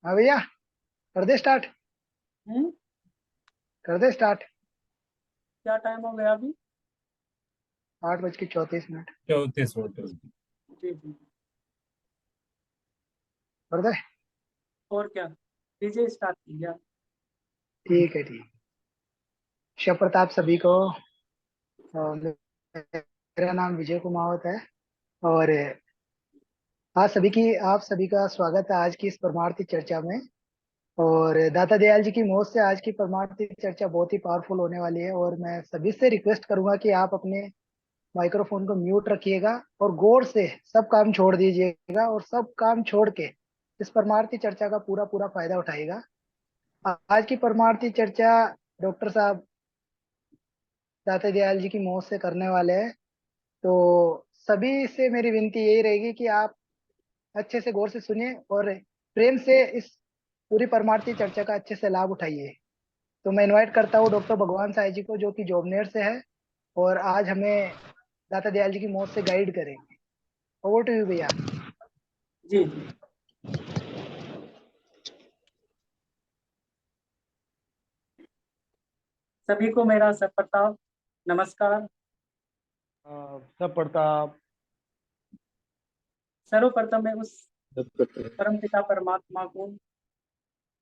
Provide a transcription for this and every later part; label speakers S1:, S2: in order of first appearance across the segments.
S1: हाँ भैया, कर दे स्टार्ट।
S2: हम्म।
S1: कर दे स्टार्ट।
S2: क्या टाइम हो गया अभी?
S1: 8:34।
S3: 34
S2: जी जी।
S1: कर दे।
S2: और क्या, डीजे स्टार्ट किया।
S1: ठीक है, ठीक। शिव प्रताप सभी को। मेरा नाम विजय कुमावत है। और आप सभी का स्वागत है आज की इस परमार्थी चर्चा में। और दाता दयाल जी की मौत से आज की परमार्थी चर्चा बहुत ही पावरफुल होने वाली है। और मैं सभी से रिक्वेस्ट करूंगा कि आप अपने माइक्रोफोन को म्यूट रखिएगा और गौर से सब काम छोड़ दीजिएगा और सब काम छोड़ के इस परमार्थी चर्चा का पूरा पूरा फायदा उठाइएगा। आज की परमार्थी चर्चा डॉक्टर साहब दाता दयाल जी की मौत से करने वाले हैं। तो सभी से मेरी विनती यही रहेगी कि आप अच्छे से गौर से सुनिए और प्रेम से इस पूरी परमार्थी चर्चा का अच्छे से लाभ उठाइए। तो मैं इनवाइट करता हूँ डॉक्टर भगवान साई जी को, जो कि जोबनेर से है और आज हमें दाता दयाल जी की मौत से गाइड करेंगे। ओवर टू यू भैया।
S2: जी जी। सभी को मेरा सप्रताप नमस्कार।
S3: सब पढ़ता।
S2: सर्वप्रथम मैं उस
S3: सब करते हैं।
S2: परम पिता परमात्मा को,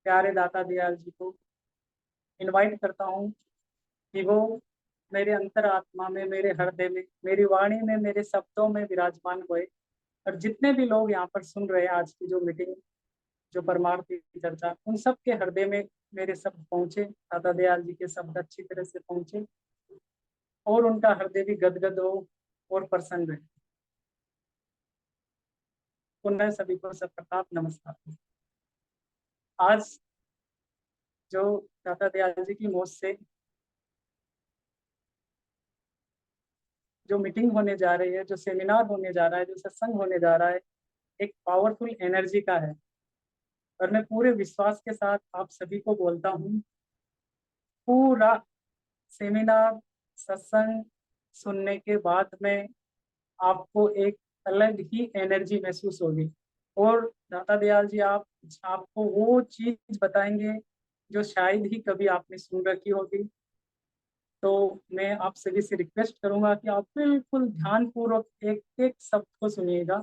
S2: प्यारे दाता दयाल जी को इनवाइट करता हूँ कि वो मेरे अंतरात्मा में, मेरे हृदय में, मेरी वाणी में, मेरे शब्दों में विराजमान हुए। और जितने भी लोग यहाँ पर सुन रहे हैं आज की जो मीटिंग, जो परमार्थी चर्चा, उन सब के हृदय में मेरे शब्द पहुंचे, दादा दयाल जी के शब्द अच्छी तरह से पहुंचे और उनका हृदय भी गदगद हो और प्रसन्न रहे। पुनः सभी को सप्रताप नमस्कार। आज जो दादा दयाल जी की मौत से जो मीटिंग होने जा रही है, जो सेमिनार होने जा रहा है, जो सत्संग होने जा रहा है, एक पावरफुल एनर्जी का है। और मैं पूरे विश्वास के साथ आप सभी को बोलता हूँ, पूरा सेमिनार सत्संग सुनने के बाद में आपको एक अलग ही एनर्जी महसूस होगी। और दाता दयाल जी आपको वो चीज बताएंगे जो शायद ही कभी आपने सुन रखी होगी। तो मैं आप सभी से रिक्वेस्ट करूंगा कि आप बिल्कुल ध्यान पूर्वक एक एक शब्द को सुनिएगा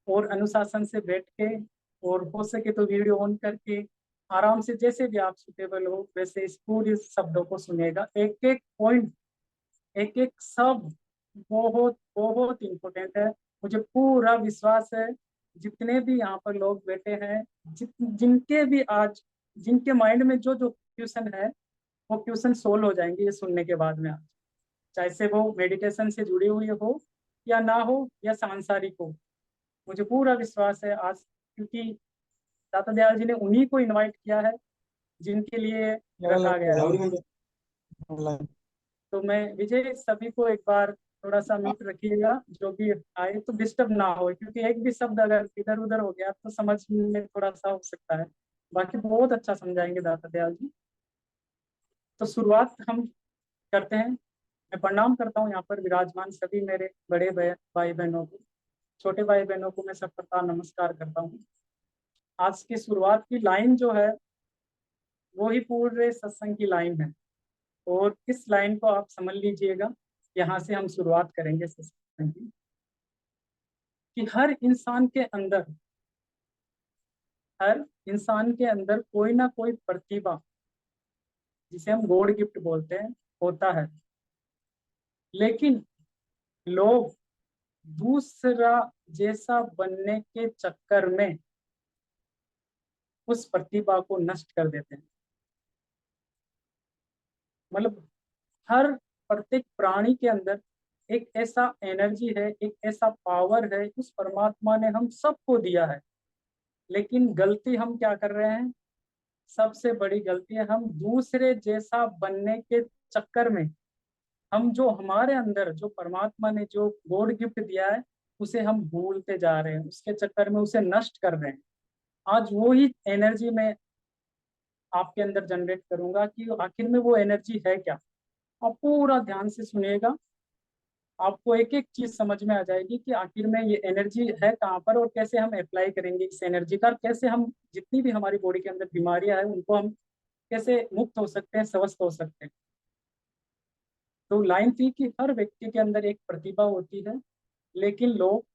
S2: और अनुशासन से बैठ के, और हो सके तो वीडियो ऑन करके आराम से, जैसे भी आप सुटेबल हो वैसे इस पूरे शब्दों को सुनिएगा। एक एक पॉइंट, एक एक शब्द बहुत बहुत इंपॉर्टेंट है। मुझे पूरा विश्वास है जितने भी यहाँ पर लोग बैठे हैं, जिनके भी आज, जिनके माइंड में जो जो क्वेश्चन है, वो क्वेश्चन सोल्व हो जाएंगे ये सुनने के बाद में। आज चाहे से वो मेडिटेशन से जुड़ी हुई हो या ना हो, या सांसारिक हो, मुझे पूरा विश्वास है आज, क्योंकि दाता दयाल जी ने उन्हीं को इनवाइट किया है जिनके लिए रखा गया है। तो मैं विजय सभी को एक बार थोड़ा सा म्यूट रखिएगा, जो भी आए तो डिस्टर्ब ना हो, क्योंकि एक भी शब्द अगर इधर उधर हो गया तो समझ में थोड़ा सा हो सकता है। बाकी बहुत अच्छा समझाएंगे दाता दयाल जी। तो शुरुआत हम करते हैं। मैं प्रणाम करता हूँ यहाँ पर विराजमान सभी मेरे बड़े भाई बहनों को, छोटे भाई बहनों को मैं सब प्रकार नमस्कार करता हूँ। आज की शुरुआत की लाइन जो है वो ही पूरे सत्संग की लाइन है, और इस लाइन को आप समझ लीजिएगा। यहाँ से हम शुरुआत करेंगे सत्संग की, कि हर इंसान के अंदर कोई ना कोई प्रतिभा, जिसे हम गॉड गिफ्ट बोलते हैं, होता है। लेकिन लोग दूसरा जैसा बनने के चक्कर में उस प्रतिभा को नष्ट कर देते हैं। मतलब हर प्रत्येक प्राणी के अंदर एक ऐसा एनर्जी है, एक ऐसा पावर है, उस परमात्मा ने हम सबको दिया है। लेकिन गलती हम क्या कर रहे हैं? सबसे बड़ी गलती है, हम दूसरे जैसा बनने के चक्कर में, हम जो हमारे अंदर जो परमात्मा ने जो गॉड गिफ्ट दिया है उसे हम भूलते जा रहे हैं, उसके चक्कर में उसे नष्ट कर रहे हैं। आज वो ही एनर्जी मैं आपके अंदर जनरेट करूंगा कि आखिर में वो एनर्जी है क्या। आप पूरा ध्यान से सुनिएगा। आपको एक एक चीज समझ में आ जाएगी कि आखिर में ये एनर्जी है कहाँ पर और कैसे हम अप्लाई करेंगे इस एनर्जी का, और कैसे हम जितनी भी हमारी बॉडी के अंदर बीमारियां हैं उनको हम कैसे मुक्त हो सकते हैं, स्वस्थ हो सकते हैं। तो लाइन थी कि हर व्यक्ति के अंदर एक प्रतिभा होती है, लेकिन लोग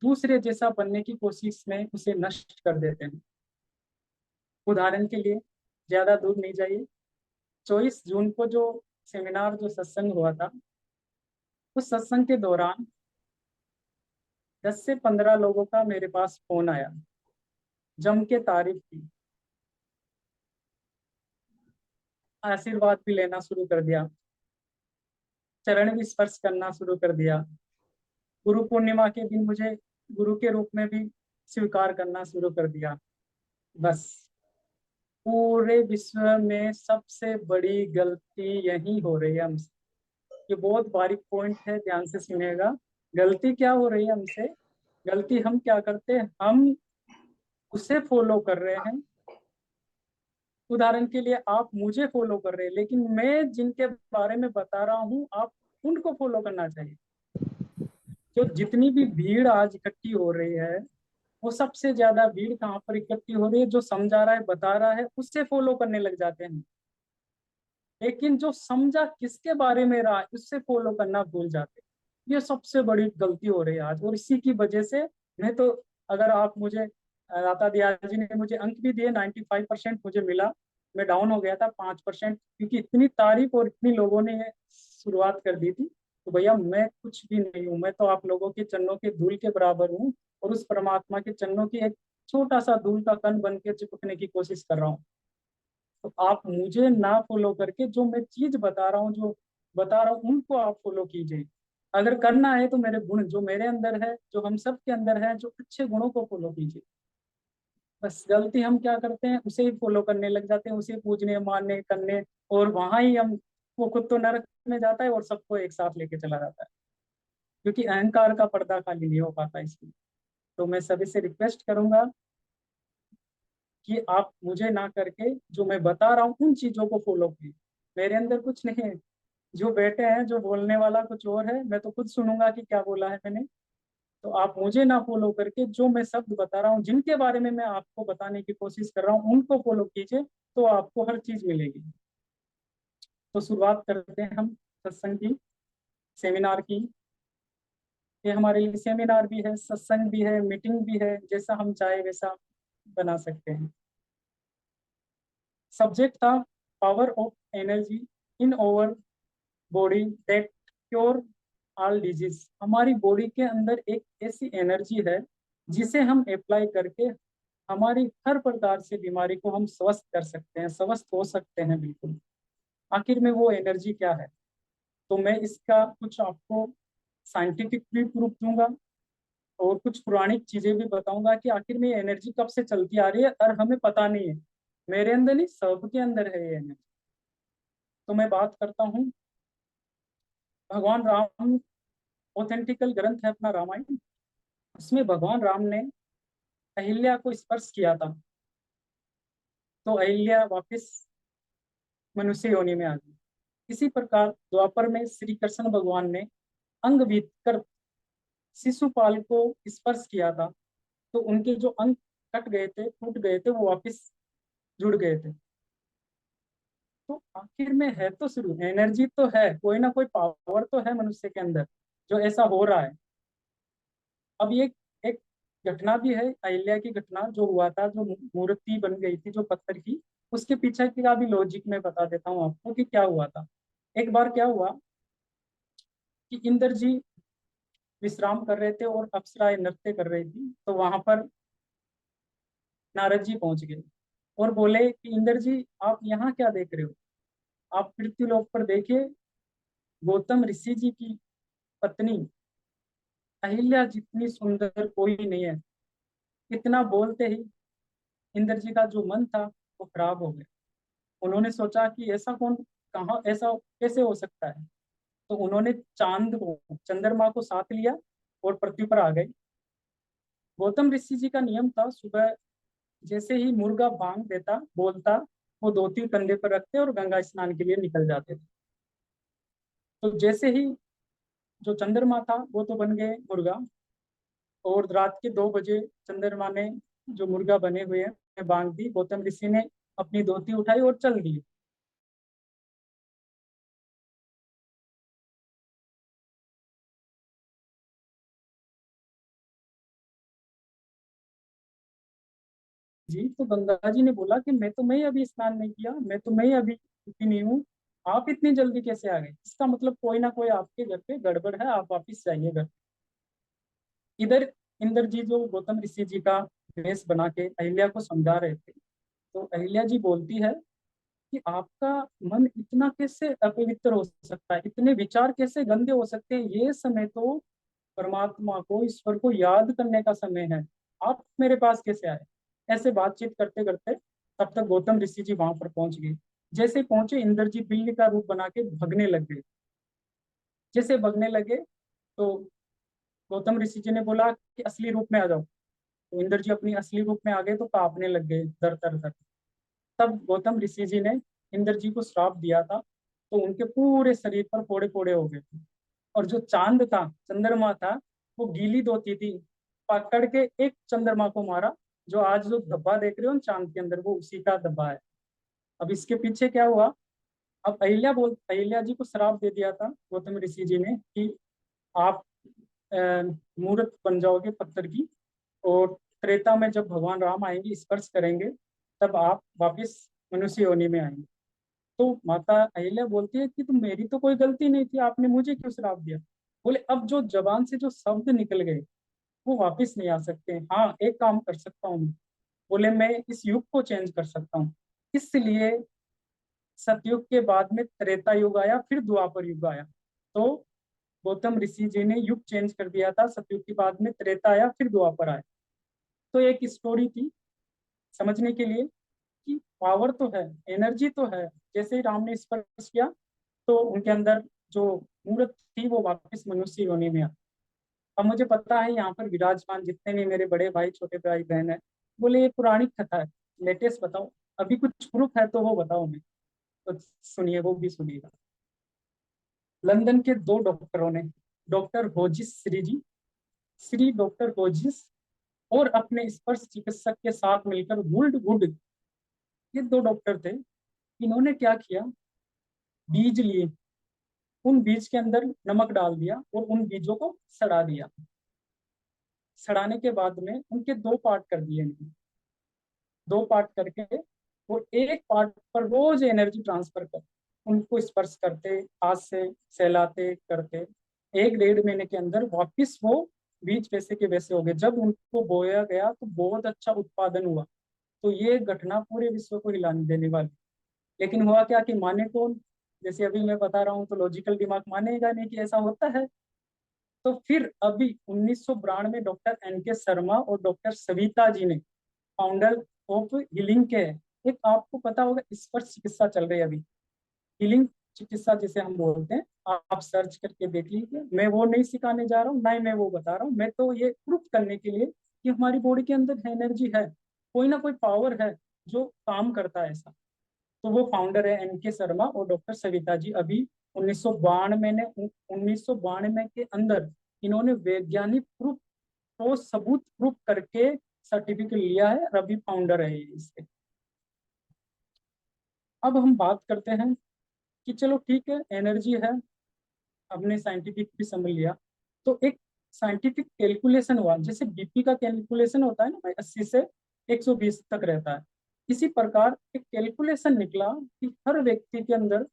S2: दूसरे जैसा बनने की कोशिश में उसे नष्ट कर देते हैं। उदाहरण के लिए, ज्यादा दूर नहीं जाइए, 24 जून को जो सेमिनार, जो सत्संग हुआ था, उस सत्संग के दौरान 10 से 15 लोगों का मेरे पास फोन आया, जम के तारीफ की, आशीर्वाद भी लेना शुरू कर दिया, चरण भी स्पर्श करना शुरू कर दिया, गुरु पूर्णिमा के दिन मुझे गुरु के रूप में भी स्वीकार करना शुरू कर दिया। बस, पूरे विश्व में सबसे बड़ी गलती यही हो रही है हमसे। ये बहुत बारीक पॉइंट है, ध्यान से सुनिएगा। गलती क्या हो रही है हमसे? गलती हम क्या करते हैं, हम उसे फॉलो कर रहे हैं। उदाहरण के लिए, आप मुझे फॉलो कर रहे हैं, लेकिन मैं जिनके बारे में बता रहा हूँ आप उनको फॉलो करना चाहिए। जो जितनी भी भीड़ आज इकट्ठी हो रही है, वो सबसे ज्यादा भीड़ कहाँ पर इकट्ठी हो रही है? जो समझा रहा है, बता रहा है, उससे फॉलो करने लग जाते हैं। लेकिन जो समझा किसके बारे में रहा है, उससे फॉलो करना भूल जाते हैं। ये सबसे बड़ी गलती हो रही है आज, और इसी की वजह से मैं तो, अगर आप मुझे, दाता दयाल जी ने मुझे अंक भी दिए, 95% मुझे मिला। मैं डाउन हो गया था 5%, क्योंकि इतनी तारीफ और इतनी लोगों ने शुरुआत कर दी थी। तो भैया, मैं कुछ भी नहीं हूँ, मैं तो आप लोगों के चरणों के धूल के बराबर हूँ, और उस परमात्मा के चरणों की एक छोटा सा धूल का कण बन के चिपकने की कोशिश कर रहा हूँ। तो आप मुझे ना फॉलो करके जो मैं चीज बता रहा हूँ, जो बता रहा हूँ, उनको आप फॉलो कीजिए। अगर करना है तो मेरे गुण जो मेरे अंदर है, जो हम सब के अंदर है, जो अच्छे गुणों को फॉलो कीजिए। बस गलती हम क्या करते हैं, उसे ही फॉलो करने लग जाते हैं, उसे पूजने मानने करने, और वहां ही हम, वो खुद तो नरक में जाता है और सबको एक साथ लेके चला जाता है, क्योंकि अहंकार का पर्दा खाली नहीं हो पाता इसमें। तो मैं सभी से रिक्वेस्ट करूंगा कि आप मुझे ना करके जो मैं बता रहा हूँ उन चीजों को फॉलो कीजिए। मेरे अंदर कुछ नहीं है, जो बैठे हैं, जो बोलने वाला कुछ और है, मैं तो खुद सुनूंगा कि क्या बोला है मैंने। तो आप मुझे ना फॉलो करके जो मैं शब्द बता रहा हूँ, जिनके बारे में मैं आपको बताने की कोशिश कर रहा हूँ, उनको फॉलो कीजिए, तो आपको हर चीज मिलेगी। तो शुरुआत करते हैं हम सत्संग की, सेमिनार की। ये हमारे लिए सेमिनार भी है, सत्संग भी है, मीटिंग भी है, जैसा हम चाहे वैसा बना सकते हैं। सब्जेक्ट था power of energy in over body that cure all disease. हमारी बॉडी के अंदर एक ऐसी एनर्जी है जिसे हम अप्लाई करके हमारी हर प्रकार से बीमारी को हम स्वस्थ कर सकते हैं, स्वस्थ हो सकते हैं बिल्कुल। आखिर में वो एनर्जी क्या है? तो मैं इसका कुछ आपको साइंटिफिक भी प्रूफ दूंगा, और कुछ पुरानी चीजें भी बताऊंगा कि आखिर में ये एनर्जी कब से चलती आ रही है और हमें पता नहीं है। मेरे अंदर नहीं, सबके अंदर है ये एनर्जी। तो मैं बात करता हूँ, भगवान राम, ऑथेंटिकल ग्रंथ है अपना रामायण, उसमें भगवान राम ने अहिल्या को स्पर्श किया था, तो अहिल्या वापस मनुष्य योनि में आ गई। इसी प्रकार द्वापर में श्री कृष्ण भगवान ने अंग बीत कर शिशुपाल को स्पर्श किया था, तो उनके जो अंग कट गए थे, टूट गए थे, वो वापस जुड़ गए थे। तो आखिर में है तो शुरू एनर्जी तो है, कोई ना कोई पावर तो है मनुष्य के अंदर जो ऐसा हो रहा है। अब ये एक घटना भी है, अहिल्या की घटना जो हुआ था, जो मूर्ति बन गई थी जो पत्थर की, उसके पीछे का भी लॉजिक मैं बता देता हूँ आपको कि क्या हुआ था। एक बार क्या हुआ कि इंद्र जी विश्राम कर रहे थे और अप्सराएं नृत्य कर रही थी, तो वहां पर नारद जी पहुंच गए और बोले कि इंद्र जी, आप यहाँ क्या देख रहे हो? आप पृथ्वीलोक पर देखिए, गौतम ऋषि जी की पत्नी अहिल्या जितनी सुंदर कोई नहीं है। इतना बोलते ही इंद्र जी का जो मन था वो खराब हो गया। उन्होंने सोचा कि ऐसा कौन, कहाँ, ऐसा कैसे हो सकता है? तो उन्होंने चांद को, चंद्रमा को साथ लिया और पृथ्वी पर आ गए। गौतम ऋषि जी का नियम था, सुबह जैसे ही मुर्गा बांग देता, बोलता, वो धोती कंधे पर रखते और गंगा स्नान के लिए निकल जाते थे। तो जैसे ही जो चंद्रमा था वो तो बन गए मुर्गा, और रात के 2 बजे चंद्रमा ने जो मुर्गा बने हुए हैं बांध दी, गौतम ऋषि ने अपनी धोती उठाई और चल दिए। जी, तो गंगा जी ने बोला कि मैं ही अभी स्नान नहीं किया, मैं ही अभी उठी नहीं हूँ, आप इतनी जल्दी कैसे आ गए? इसका मतलब कोई ना कोई आपके घर पे गड़बड़ है, आप वापिस जाइए घर। इधर इंद्र जी जो गौतम ऋषि जी का वेश बना के अहिल्या को समझा रहे थे, तो अहिल्या जी बोलती है कि आपका मन इतना कैसे अपवित्र हो सकता है, इतने विचार कैसे गंदे हो सकते हैं, ये समय तो परमात्मा को, ईश्वर को याद करने का समय है, आप मेरे पास कैसे आए? ऐसे बातचीत करते करते तब तक गौतम ऋषि जी वहां पर पहुंच गए। जैसे पहुंचे, इंद्र जी बिल्ली का रूप बना के भगने लग गए। जैसे भगने लगे तो गौतम ऋषि जी ने बोला कि असली रूप में आ जाओ। तो इंद्र जी अपनी असली रूप में आ गए तो कांपने लग गए दर दर दर। तब गौतम ऋषि जी ने इंद्र जी को श्राप दिया था, तो उनके पूरे शरीर पर फोड़े फोड़े हो गए थे। और जो चांद था, चंद्रमा था, वो गीली धोती थी, पकड़ के एक चंद्रमा को मारा। जो आज जो धब्बा देख रहे हो ना चांद के अंदर, वो उसी का धब्बा है। अब इसके पीछे क्या हुआ? अब अहिल्या जी को श्राप दे दिया था गौतम ऋषि जी ने कि आप अ, मूर्त बन जाओगे पत्थर की, और त्रेता में जब भगवान राम आएंगे, स्पर्श करेंगे, तब आप वापिस मनुष्य योनि में आएंगे। तो माता अहिल्या बोलती है कि तुम, मेरी तो कोई गलती नहीं थी, आपने मुझे क्यों श्राप दिया? बोले अब जो जबान से जो शब्द निकल गए वो वापिस नहीं आ सकते। हाँ, एक काम कर सकता हूँ मैं। बोले मैं इस युग को चेंज कर सकता हूँ। इसलिए सतयुग के बाद में त्रेता युग आया, फिर द्वापर युग आया। तो गौतम ऋषि जी ने युग चेंज कर दिया था, सतयुग के बाद में त्रेता आया, फिर द्वापर आया। तो एक स्टोरी थी समझने के लिए कि पावर तो है, एनर्जी तो है। जैसे ही राम ने स्पर्श किया तो उनके अंदर जो मूर्त थी वो वापस मनुष्य योनि में आ। अब मुझे पता है यहाँ पर विराजमान जितने भी मेरे बड़े भाई छोटे भाई बहन है, बोले ये पुरानी कथा है, लेटेस्ट बताओ, अभी कुछ प्रूफ है तो वो बताओ। मैं तो सुनिए, वो भी सुनिएगा। लंदन के 2 डॉक्टरों ने, डॉक्टर होजिस श्री जी, श्री डॉक्टर होजिस, और अपने स्पर्श चिकित्सक के साथ मिलकर वुल्ड वुड, ये 2 डॉक्टर थे। इन्होंने क्या किया? बीज लिए, उन बीज के अंदर नमक डाल दिया और उन बीजों को सड़ा दिया। सड़ाने के बाद में उनके 2 पार्ट कर दिए इन्होंने। 2 पार्ट करके और एक पार्ट पर रोज एनर्जी ट्रांसफर कर, उनको स्पर्श करते, हाथ से सहलाते करते, 1 डेढ़ महीने के अंदर वापिस वो बीज वैसे के वैसे हो गए। जब उनको बोया गया तो बहुत अच्छा उत्पादन हुआ। तो ये घटना पूरे विश्व को हिला देने वाली। लेकिन हुआ क्या कि माने कौन? जैसे अभी मैं बता रहा हूँ तो लॉजिकल दिमाग मानेगा नहीं कि ऐसा होता है। तो फिर अभी 1992 डॉक्टर एन के शर्मा और डॉक्टर सविता जी ने, फाउंडर ऑफ हीलिंग के, एक आपको पता होगा स्पर्श चिकित्सा चल रही है अभी, हीलिंग चिकित्सा जिसे हम बोलते हैं, आप सर्च करके देख लीजिए। मैं वो नहीं सिखाने जा रहा हूँ, ना ही मैं वो बता रहा हूँ, मैं तो ये प्रूफ करने के लिए कि हमारी बॉडी के अंदर एनर्जी है, कोई ना कोई पावर है जो काम करता है ऐसा। तो वो फाउंडर है एन के शर्मा और डॉक्टर सविता जी। अभी 1992 के अंदर इन्होंने वैज्ञानिक प्रूफ, तो सबूत प्रूफ करके सर्टिफिकेट लिया है, और अभी फाउंडर है इसके। अब हम बात करते हैं कि चलो ठीक है, एनर्जी है, हमने साइंटिफिक भी समझ लिया। तो एक साइंटिफिक कैलकुलेशन हुआ, जैसे बीपी का कैलकुलेशन होता है ना भाई, 80 से 120 तक रहता है। इसी प्रकार एक कैलकुलेशन निकला कि हर व्यक्ति के अंदर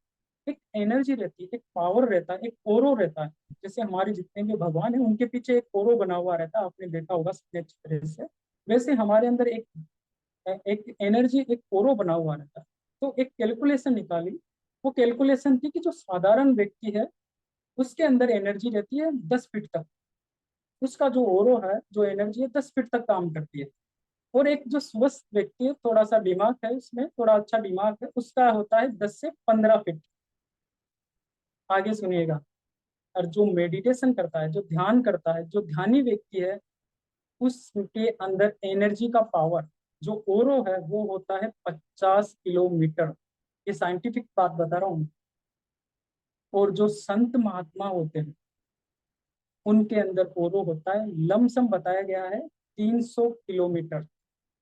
S2: एक एनर्जी रहती है, एक पावर रहता है, एक ओरो रहता है। जैसे हमारे जितने भी भगवान है उनके पीछे एक ओरो बना हुआ रहता है, आपने देखा होगा सफेद तरह से। वैसे हमारे अंदर एक एक एनर्जी, एक ओरो बना हुआ रहता है। तो एक कैलकुलेशन निकाली। वो कैलकुलेशन थी कि जो साधारण व्यक्ति है उसके अंदर एनर्जी रहती है 10 फीट तक, उसका जो ओरो है, जो एनर्जी है 10 फीट तक काम करती है। और एक जो स्वस्थ व्यक्ति है, थोड़ा सा दिमाग है उसमें, थोड़ा अच्छा दिमाग है, उसका होता है 10 से 15 फीट। आगे सुनिएगा। और जो मेडिटेशन करता है, जो ध्यान करता है, जो ध्यानी व्यक्ति है, उसके अंदर एनर्जी का पावर, जो ओरो है, वो होता है 50 किलोमीटर। ये साइंटिफिक बात बता रहा हूँ। और जो संत महात्मा होते हैं उनके अंदर ओरो होता है, लमसम बताया गया है 300 किलोमीटर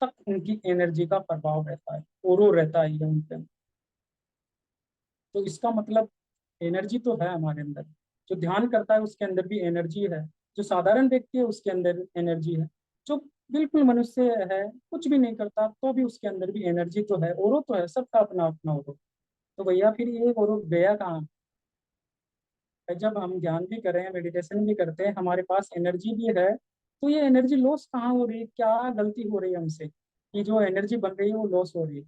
S2: तक उनकी एनर्जी का प्रभाव रहता है, ओरो रहता है ये उनके अंदर। तो इसका मतलब एनर्जी तो है हमारे अंदर, जो ध्यान करता है उसके अंदर भी एनर्जी है, जो साधारण व्यक्ति है उसके अंदर एनर्जी है, जो बिल्कुल मनुष्य है कुछ भी नहीं करता तो भी उसके अंदर भी एनर्जी तो है, ओरो तो है, सबका अपना अपना ओरो। तो भैया फिर ये ओरो गया कहाँ? जब हम ध्यान भी कर रहे हैं, मेडिटेशन भी करते हैं, हमारे पास एनर्जी भी है, तो ये एनर्जी लॉस कहाँ हो रही है? क्या गलती हो रही है हमसे कि जो एनर्जी बन रही है वो लॉस हो रही है?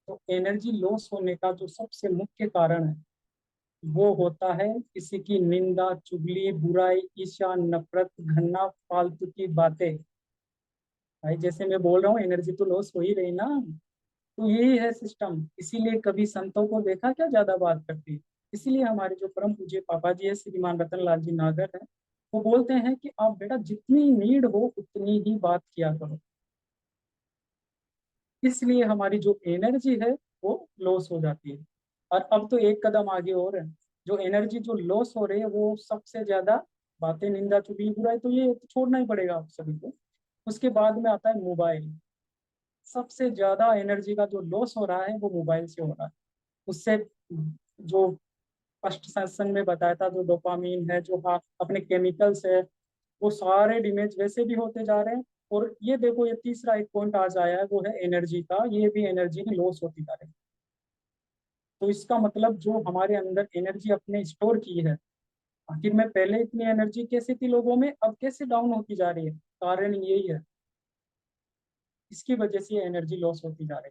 S2: तो एनर्जी लॉस होने का जो सबसे मुख्य कारण है वो होता है किसी की निंदा, चुगली, बुराई, ईर्ष्या, नफरत, घृणा, फालतू की बातें। भाई जैसे मैं बोल रहा हूँ एनर्जी तो लॉस हो ही रही ना। तो यही है सिस्टम, इसीलिए कभी संतों को देखा क्या ज्यादा बात करती। इसीलिए हमारे जो परम पूज्य पापा जी है श्रीमान रतन लाल जी नागर है, वो बोलते हैं कि आप बेटा जितनी नीड हो उतनी ही बात किया करो। इसलिए हमारी जो एनर्जी है वो लॉस हो जाती है। और अब तो एक कदम आगे और है, जो एनर्जी जो लॉस हो रही है वो सबसे ज्यादा बातें, निंदा, चुगली, बुराई, तो ये तो छोड़ना ही पड़ेगा आप सभी को। उसके बाद में आता है मोबाइल। सबसे ज्यादा एनर्जी का जो लॉस हो रहा है वो मोबाइल से हो रहा है। उससे जो फर्स्ट सेशन में बताया था, जो डोपामीन है, जो अपने केमिकल्स है, वो सारे डैमेज वैसे भी होते जा रहे हैं। और ये देखो ये तीसरा एक पॉइंट आज आया है वो है एनर्जी का, ये भी एनर्जी लॉस होती जा रही है। तो इसका मतलब जो हमारे अंदर एनर्जी अपने स्टोर की है, आखिर में पहले इतनी एनर्जी कैसी थी लोगों में, अब कैसे डाउन होती जा रही है? कारण यही है, इसकी वजह से एनर्जी लॉस होती जा रही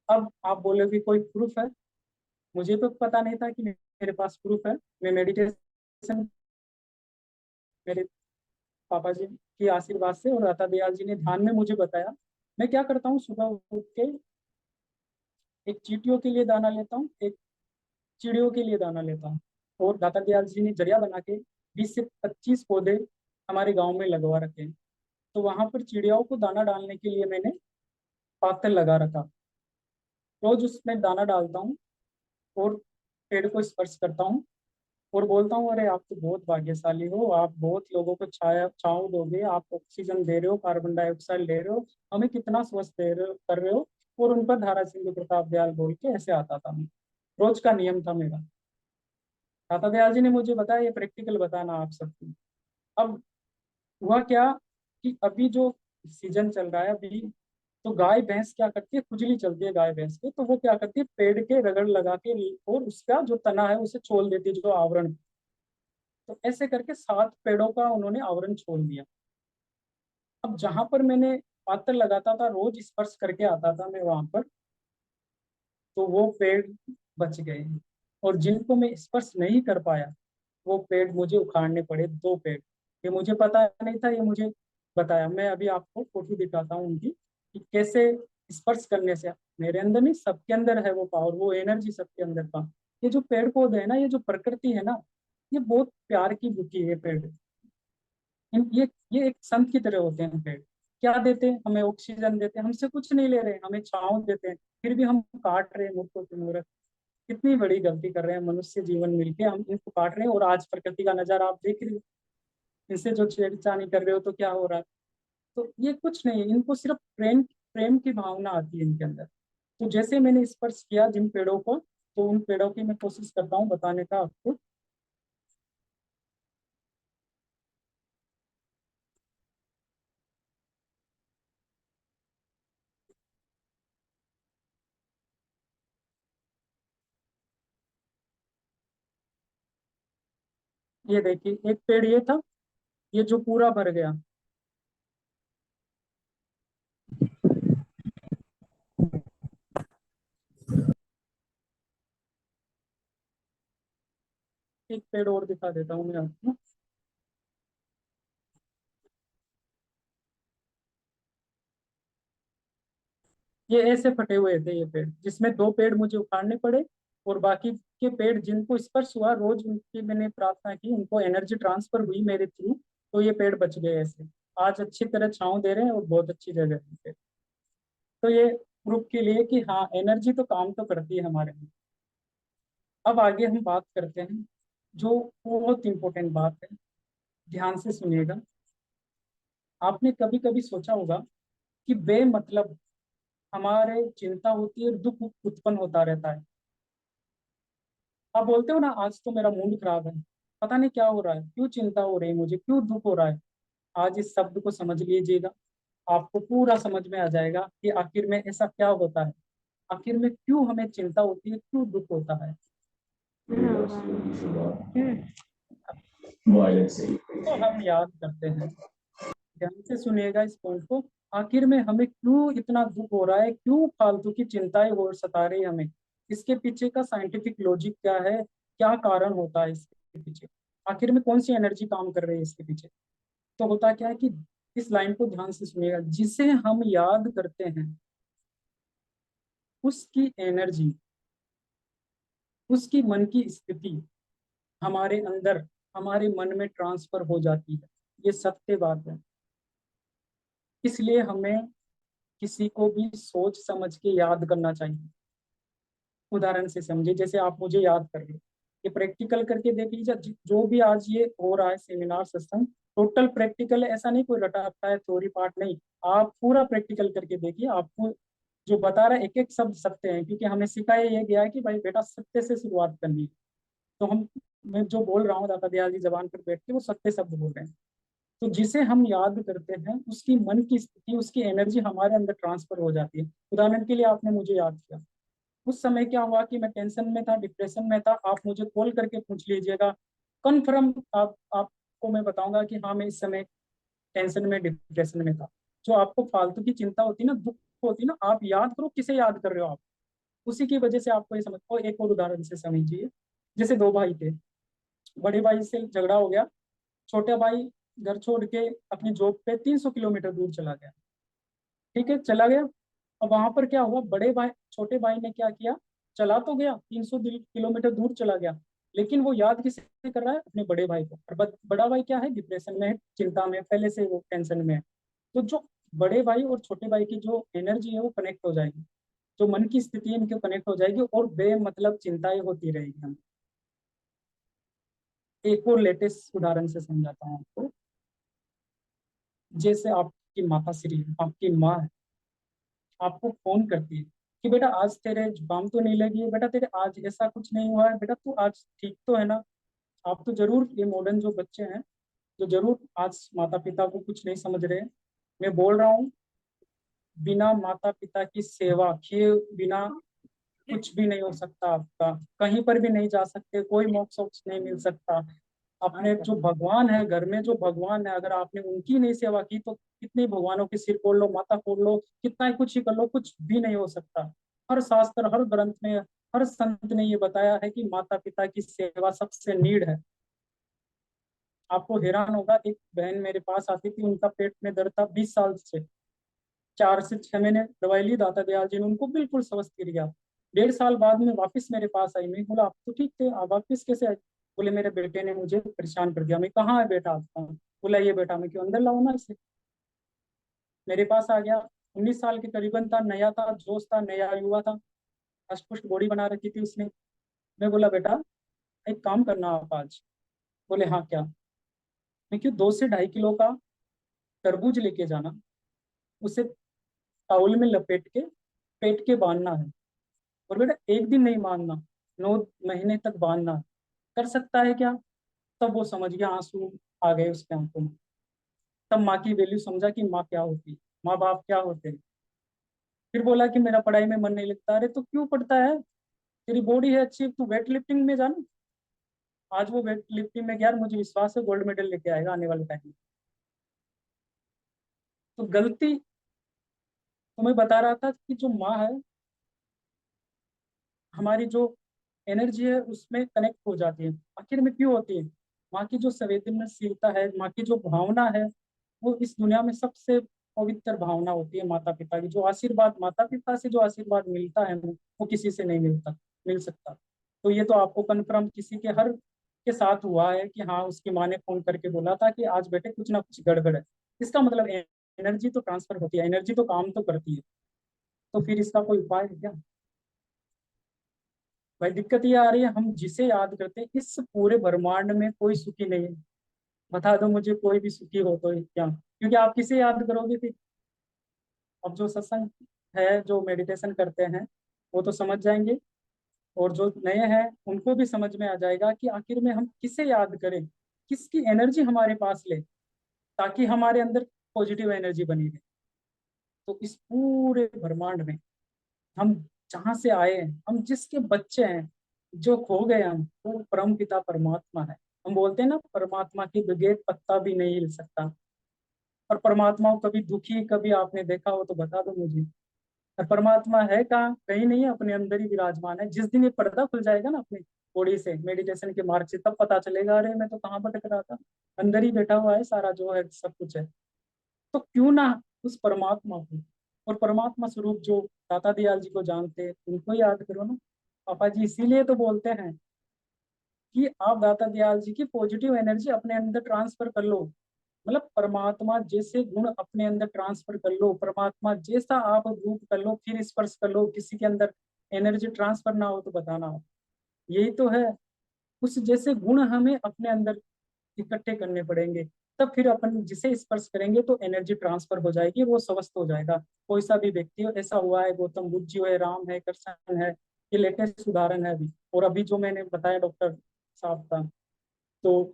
S2: है। अब आप बोलोगे कोई प्रूफ है? मुझे तो पता नहीं था कि मेरे पास प्रूफ है। मैं मेडिटेशन, मेरे पापा जी के आशीर्वाद से और लता दयाल जी ने ध्यान में मुझे बताया। मैं क्या करता हूँ, सुबह उठ के एक चींटियों के लिए दाना लेता हूँ, एक चिड़ियों के लिए दाना लेता हूँ। और दाता दयाल जी ने जरिया बना के 20 से 25 पौधे हमारे गांव में लगवा रखे हैं। तो वहां पर चिड़ियाओं को दाना डालने के लिए मैंने पात्र लगा रखा। रोज उसमें दाना डालता हूँ और पेड़ को स्पर्श करता हूँ और बोलता हूँ अरे आप तो बहुत भाग्यशाली हो, आप बहुत लोगों को छाया छाँव दोगे, आप ऑक्सीजन दे रहे हो, कार्बन डाइऑक्साइड ले रहे हो, हमें कितना स्वस्थ दे रहे हो कर रहे हो। और उन पर धारा सिंधु प्रताप दयाल बोल के ऐसे आता था मैं, रोज का नियम था मेरा। दाता दयाल जी ने मुझे बताया ये प्रैक्टिकल बताना आप सबको। अब हुआ क्या कि अभी जो सीजन चल रहा है अभी, तो गाय भैंस क्या करती है, खुजली चलती है गाय भैंस के, तो वो क्या करती है पेड़ के रगड़ लगा के और उसका जो तना है उसे छोल देती है, जो आवरण। तो ऐसे करके 7 पेड़ों का उन्होंने आवरण छोड़ दिया। अब जहां पर मैंने पात्र लगाता था, रोज स्पर्श करके आता था मैं वहां पर, तो वो पेड़ बच गए। और जिनको मैं स्पर्श नहीं कर पाया वो पेड़ मुझे उखाड़ने पड़े, 2 पेड़। ये मुझे पता नहीं था, ये मुझे बताया। मैं अभी आपको फोटो दिखाता हूँ उनकी कि कैसे स्पर्श करने से, मेरे अंदर नहीं सबके अंदर है वो पावर, वो एनर्जी सबके अंदर का। ये जो पेड़ पौधे है ना, ये जो प्रकृति है ना, ये बहुत प्यार की बुकी है पेड़। ये एक संत की तरह होते हैं पेड़। क्या देते हैं हमें? ऑक्सीजन देते हैं, हमसे कुछ नहीं ले रहे, हमें छांव देते हैं, फिर भी हम काट रहे हैं मूर्खों के मूर्ख। कितनी बड़ी गलती कर रहे हैं मनुष्य जीवन मिलके, हम इनको काट रहे हैं। और आज प्रकृति का नजारा आप देख रहे हो, इनसे जो छेड़छानी कर रहे हो तो क्या हो रहा है? तो ये कुछ नहीं है, इनको सिर्फ प्रेम प्रेम की भावना आती है इनके अंदर। तो जैसे मैंने स्पर्श किया जिन पेड़ों को, तो उन पेड़ों की मैं कोशिश करता हूँ बताने का आपको। ये देखिए एक पेड़ ये था, ये जो पूरा भर गया। एक पेड़ और दिखा देता हूँ मैं आपको। ये ऐसे फटे हुए थे ये पेड़, जिसमें 2 पेड़ मुझे उखाड़ने पड़े। और बाकी के पेड़ जिनको स्पर्श हुआ, रोज उनकी मैंने प्रार्थना की, उनको एनर्जी ट्रांसफर हुई मेरे थ्रू, तो ये पेड़ बच गए ऐसे। आज अच्छी तरह छांव दे रहे हैं और बहुत अच्छी जगह है पे। तो ये प्रूफ के लिए कि हाँ एनर्जी तो काम तो करती है हमारे में। अब आगे हम बात करते हैं जो बहुत इंपॉर्टेंट बात है, ध्यान से सुनिएगा। आपने कभी कभी सोचा होगा कि बेमतलब हमारे चिंता होती है और दुख उत्पन्न होता रहता है। आप बोलते हो ना, आज तो मेरा मूड खराब है, पता नहीं क्या हो रहा है, क्यों चिंता हो रही है मुझे, क्यों दुख हो रहा है। आज इस शब्द को समझ लीजिएगा, आपको पूरा समझ में आ जाएगा कि आखिर में ऐसा क्या होता है, आखिर में क्यों हमें चिंता होती है, क्यों दुख होता है। तो हम याद करते हैं, ध्यान से सुनिएगा इस पॉइंट को। आखिर में हमें क्यों इतना दुख हो रहा है, क्यों फालतू की चिंताएं और सता रही है हमें, इसके पीछे का साइंटिफिक लॉजिक क्या है, क्या कारण होता है इसके पीछे, आखिर में कौन सी एनर्जी काम कर रही है इसके पीछे। तो होता क्या है कि इस लाइन को ध्यान से सुनिएगा, जिसे हम याद करते हैं उसकी एनर्जी, उसकी मन की स्थिति हमारे अंदर, हमारे मन में ट्रांसफर हो जाती है। ये सत्य बात है। इसलिए हमें किसी को भी सोच समझ के याद करना चाहिए। उदाहरण से समझिए, जैसे आप मुझे याद कर रहे हो, ये प्रैक्टिकल करके देख लीजिए। जो भी आज ये हो रहा है सेमिनार सत्संग, टोटल प्रैक्टिकल है, ऐसा नहीं कोई रटा रखा है थ्योरी पार्ट नहीं। आप पूरा प्रैक्टिकल करके देखिए, आपको जो बता रहा है एक एक शब्द सत्य है, क्योंकि हमें सिखाया ये गया है कि भाई बेटा सत्य से शुरुआत करनी है। तो मैं जो बोल रहा हूँ दाता दयाल जी जबान पर बैठ के वो सत्य शब्द बोल रहे हैं। तो जिसे हम याद करते हैं उसकी मन की स्थिति, उसकी एनर्जी हमारे अंदर ट्रांसफर हो जाती है। उदाहरण के लिए आपने मुझे याद किया, उस समय क्या हुआ कि मैं टेंशन में था, डिप्रेशन में था, आप मुझे कॉल करके पूछ लीजिएगा, कन्फर्म आपको मैं बताऊंगा कि हाँ मैं इस समय टेंशन में, डिप्रेशन में था। जो आपको फालतू की चिंता होती है ना, दुख होती है ना, आप याद करो किसे याद कर रहे हो आप, उसी की वजह से आपको ये समझ। और एक और उदाहरण से समझिए, जैसे दो भाई थे, बड़े भाई से झगड़ा हो गया, छोटे भाई घर छोड़ के अपनी जॉब पे 300 किलोमीटर दूर चला गया। ठीक है, चला गया। अब वहां पर क्या हुआ, बड़े भाई, छोटे भाई ने क्या किया, चला तो गया 300 किलोमीटर दूर चला गया, लेकिन वो याद किसे कर रहा है, अपने बड़े भाई को। और बड़ा भाई क्या है, डिप्रेशन में है, चिंता में है, पहले से वो टेंशन में है। तो जो बड़े भाई और छोटे भाई की जो एनर्जी है वो कनेक्ट हो जाएगी, जो मन की स्थिति है इनकी कनेक्ट हो जाएगी, और बेमतलब चिंताएं होती रहेगी हमें। एक और लेटेस्ट उदाहरण से समझाता हूँ आपको। जैसे आपकी माता श्री, आपकी माँ है, आपको फोन करती है कि बेटा आज तेरे जुकाम तो नहीं लगी है, बेटा तेरे आज ऐसा कुछ नहीं हुआ है, बेटा तू आज ठीक तो है ना। आप तो जरूर, ये मॉडर्न जो बच्चे हैं जो जरूर आज माता पिता को कुछ नहीं समझ रहे हैं, मैं बोल रहा हूँ, बिना माता पिता की सेवा किए बिना कुछ भी नहीं हो सकता आपका, कहीं पर भी नहीं जा सकते, कोई मोक्ष वोक्ष नहीं मिल सकता। अपने जो भगवान है, घर में जो भगवान है, अगर आपने उनकी नहीं सेवा की तो कितने भगवानों के सिर फोड़ लो, माथा फोड़ लो, कितना ही कुछ ही कर लो, कुछ भी नहीं हो सकता। हर शास्त्र, हर ग्रंथ में, हर संत ने ये बताया है कि माता पिता की सेवा सबसे नीड है। आपको हैरान होगा, एक बहन मेरे पास आती थी, उनका पेट में दर्द था 20 साल से, 4 से 6 महीने दवाई ली, दाता दयाल जी ने उनको बिल्कुल स्वस्थ कर दिया। 1.5 साल बाद में वापस मेरे पास आई, मैं बोला आप तो ठीक थे, आप वापस कैसे आए। बोले मेरे बेटे ने मुझे परेशान कर दिया। मैं कहाँ है बेटा आपका, बोला ये बेटा, मैं क्यों, अंदर लाओ ना इसे। मेरे पास आ गया, 19 साल के करीबन था, नया था, जोश था, नया युवा था, अष्टपुष्ट बॉडी बना रखी थी उसने। मैं बोला बेटा एक काम करना आप आज। बोले हाँ क्या। मैं क्यों, 2 से 2.5 किलो का तरबूज लेके जाना, उसे टाउल में लपेट के पेट के बांधना है, और बेटा एक दिन नहीं बांधना, 9 महीने तक बांधना है। कर सकता है क्या। तब वो समझ गया, आंसू आ गए उसके आंखों में। तब माँ की वैल्यू समझा कि माँ क्या होती है, माँ बाप क्या होते हैं। फिर बोला कि मेरा पढ़ाई में मन नहीं लगता। अरे तो क्यों पढ़ता है, तेरी बॉडी है अच्छी, तू वेट लिफ्टिंग में जाना। आज वो वेट लिफ्टिंग में गया, और मुझे विश्वास है गोल्ड मेडल लेके आएगा आने वाले टाइम में। तो गलती, तो मैं बता रहा था कि जो माँ है, हमारी जो एनर्जी है उसमें कनेक्ट हो जाती है। आखिर में क्यों होती है, माँ की जो संवेदनशीलता है, माँ की जो भावना है, वो इस दुनिया में सबसे पवित्र भावना होती है। माता पिता की जो आशीर्वाद, माता पिता से जो आशीर्वाद मिलता है वो किसी से नहीं मिल सकता। तो ये तो आपको कन्फर्म किसी के हर के साथ हुआ है कि हाँ उसकी माँ ने फोन करके बोला था कि आज बेटे कुछ ना कुछ गड़बड़ है। इसका मतलब एनर्जी तो ट्रांसफर होती है, एनर्जी तो काम तो करती है। तो फिर इसका कोई उपाय है क्या। भाई दिक्कत ये आ रही है, हम जिसे याद करते हैं इस पूरे ब्रह्मांड में कोई सुखी नहीं है। बता दो मुझे कोई भी सुखी हो तो क्या, क्योंकि आप किसे याद करोगे फिर। अब जो सत्संग है, जो मेडिटेशन करते हैं, वो तो समझ जाएंगे, और जो नए हैं उनको भी समझ में आ जाएगा कि आखिर में हम किसे याद करें, किसकी एनर्जी हमारे पास ले, ताकि हमारे अंदर पॉजिटिव एनर्जी बनी रहे। तो इस पूरे ब्रह्मांड में हम जहाँ से आए हैं, हम जिसके बच्चे हैं, जो खो गए हम, वो परम पिता परमात्मा है। हम बोलते हैं ना, परमात्मा की बगैर पत्ता भी नहीं हिल सकता। और परमात्मा को कभी दुखी कभी आपने देखा हो तो बता दो मुझे। और परमात्मा है कहाँ? कहीं नहीं है, अपने अंदर ही विराजमान है। जिस दिन ये पर्दा खुल जाएगा ना अपनी बॉडी से, मेडिटेशन के मार्ग से, तब पता चलेगा अरे मैं तो कहाँ भटक रहा था, अंदर ही बैठा हुआ है सारा जो है, सब कुछ है। तो क्यों ना उस परमात्मा को, और परमात्मा स्वरूप जो दाता दयाल जी को जानते हैं, उनको याद करो ना। पापा जी इसीलिए तो बोलते हैं कि आप दाता दयाल जी की पॉजिटिव एनर्जी अपने अंदर ट्रांसफर कर लो। मतलब परमात्मा जैसे गुण अपने अंदर ट्रांसफर कर लो, परमात्मा जैसा आप रूप कर लो, फिर स्पर्श कर लो। किसी के अंदर एनर्जी ट्रांसफर ना हो तो बताना हो। यही तो है, उस जैसे गुण हमें अपने अंदर इकट्ठे करने पड़ेंगे। तब फिर अपन जिसे स्पर्श करेंगे तो एनर्जी ट्रांसफर हो जाएगी, वो स्वस्थ हो जाएगा। कोई सा भी व्यक्ति हो, ऐसा हुआ है, गौतम बुद्ध जी है, राम है, कृष्ण है, ये लेटेस्ट उदाहरण है अभी। और अभी जो मैंने बताया डॉक्टर साहब का, तो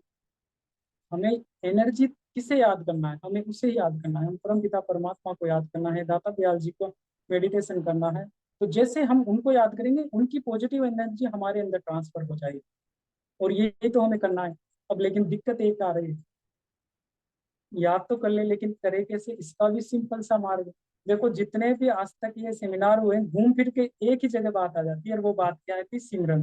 S2: हमें एनर्जी किसे याद करना है? हमें उसे ही याद करना है, हम परम पिता परमात्मा को याद करना है, दाता दयाल जी को मेडिटेशन करना है। तो जैसे हम उनको याद करेंगे, उनकी पॉजिटिव एनर्जी हमारे अंदर ट्रांसफर हो जाएगी। और ये तो हमें करना है। अब लेकिन दिक्कत एक आ रही है, याद तो कर ले लेकिन करे कैसे? इसका भी सिंपल सा मार्ग है। देखो जितने भी आज तक ये सेमिनार हुए, घूम फिर के एक ही जगह बात आ जाती है, और वो बात क्या है? थी सिमरन।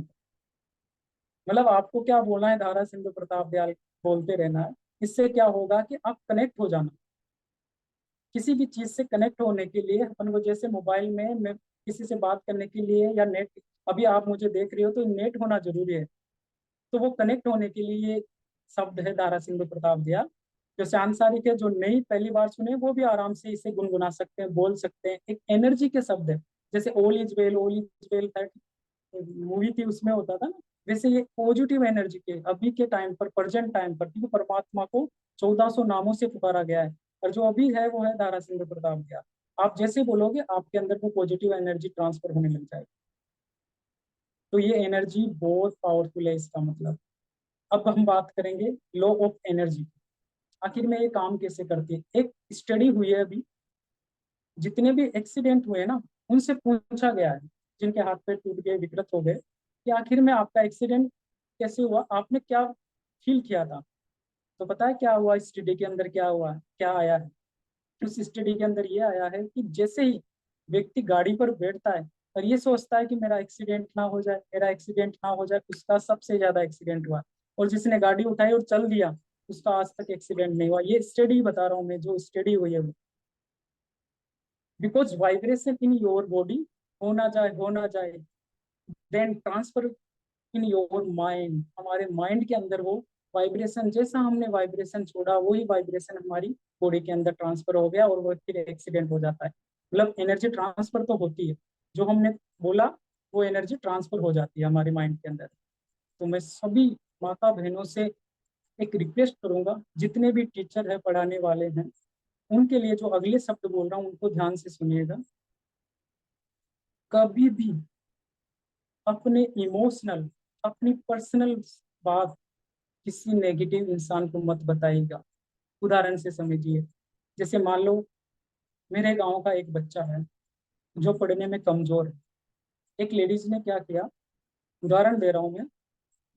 S2: मतलब आपको क्या बोलना है, धारा सिंधु प्रताप दयाल बोलते रहना है। इससे क्या होगा कि आप कनेक्ट हो जाना। किसी भी चीज से कनेक्ट होने के लिए अपन को, जैसे मोबाइल में मैं किसी से बात करने के लिए या नेट, अभी आप मुझे देख रहे हो तो नेट होना जरूरी है। तो वो कनेक्ट होने के लिए ये शब्द है धारा सिंधु प्रताप दयाल। जो सांसारिक है, जो नई पहली बार सुने, वो भी आराम से इसे गुनगुना सकते हैं, बोल सकते हैं। एक एनर्जी के शब्द है। जैसे ओल इज वेल मूवी थी, उसमें होता था ना, वैसे ये पॉजिटिव एनर्जी के अभी के टाइम पर, प्रेजेंट टाइम पर, क्योंकि परमात्मा को 1400 नामों से पुकारा गया है। और जो अभी है वो है धारा सिंधु प्रताप दयाल। आप जैसे बोलोगे आपके अंदर वो पॉजिटिव एनर्जी ट्रांसफर होने लग जाएगी। तो ये एनर्जी बहुत पावरफुल है, इसका मतलब। अब हम बात करेंगे लॉ ऑफ एनर्जी। आखिर में ये काम कैसे करती है? एक स्टडी हुई है अभी, जितने भी एक्सीडेंट हुए ना, उनसे पूछा गया है, जिनके हाथ पैर टूट गए, विकृत हो गए, कि आखिर में आपका एक्सीडेंट कैसे हुआ, आपने क्या फील किया था? तो पता है क्या हुआ? स्टडी के अंदर क्या हुआ, क्या आया है? उस स्टडी के अंदर ये आया है कि जैसे ही व्यक्ति गाड़ी पर बैठता है और ये सोचता है कि मेरा एक्सीडेंट ना हो जाए, मेरा एक्सीडेंट ना हो जाए, उसका सबसे ज्यादा एक्सीडेंट हुआ। और जिसने गाड़ी उठाई और चल दिया, उसका आज तक एक्सीडेंट नहीं हुआ। ये स्टडी बता रहा हूँ मैं, जो स्टडी हुई है वो। Because vibration in your body होना जाए, then transfer in your mind. हमारे माइंड के अंदर वो वाइब्रेशन, जैसा हमने वाइब्रेशन छोड़ा, वही वाइब्रेशन हमारी बॉडी के अंदर ट्रांसफर हो गया, और वो फिर एक्सीडेंट हो जाता है। मतलब एनर्जी ट्रांसफर तो होती है, जो हमने बोला वो एनर्जी ट्रांसफर हो जाती है हमारे माइंड के अंदर। तो मैं सभी माता बहनों से एक रिक्वेस्ट करूंगा, जितने भी टीचर है, पढ़ाने वाले हैं, उनके लिए जो अगले शब्द बोल रहा हूँ उनको ध्यान से सुनिएगा। कभी भी अपने इमोशनल, अपनी पर्सनल बात किसी नेगेटिव इंसान को मत बताइएगा। उदाहरण से समझिए, जैसे मान लो मेरे गांव का एक बच्चा है जो पढ़ने में कमजोर है। एक लेडीज ने क्या किया, उदाहरण दे रहा हूं मैं,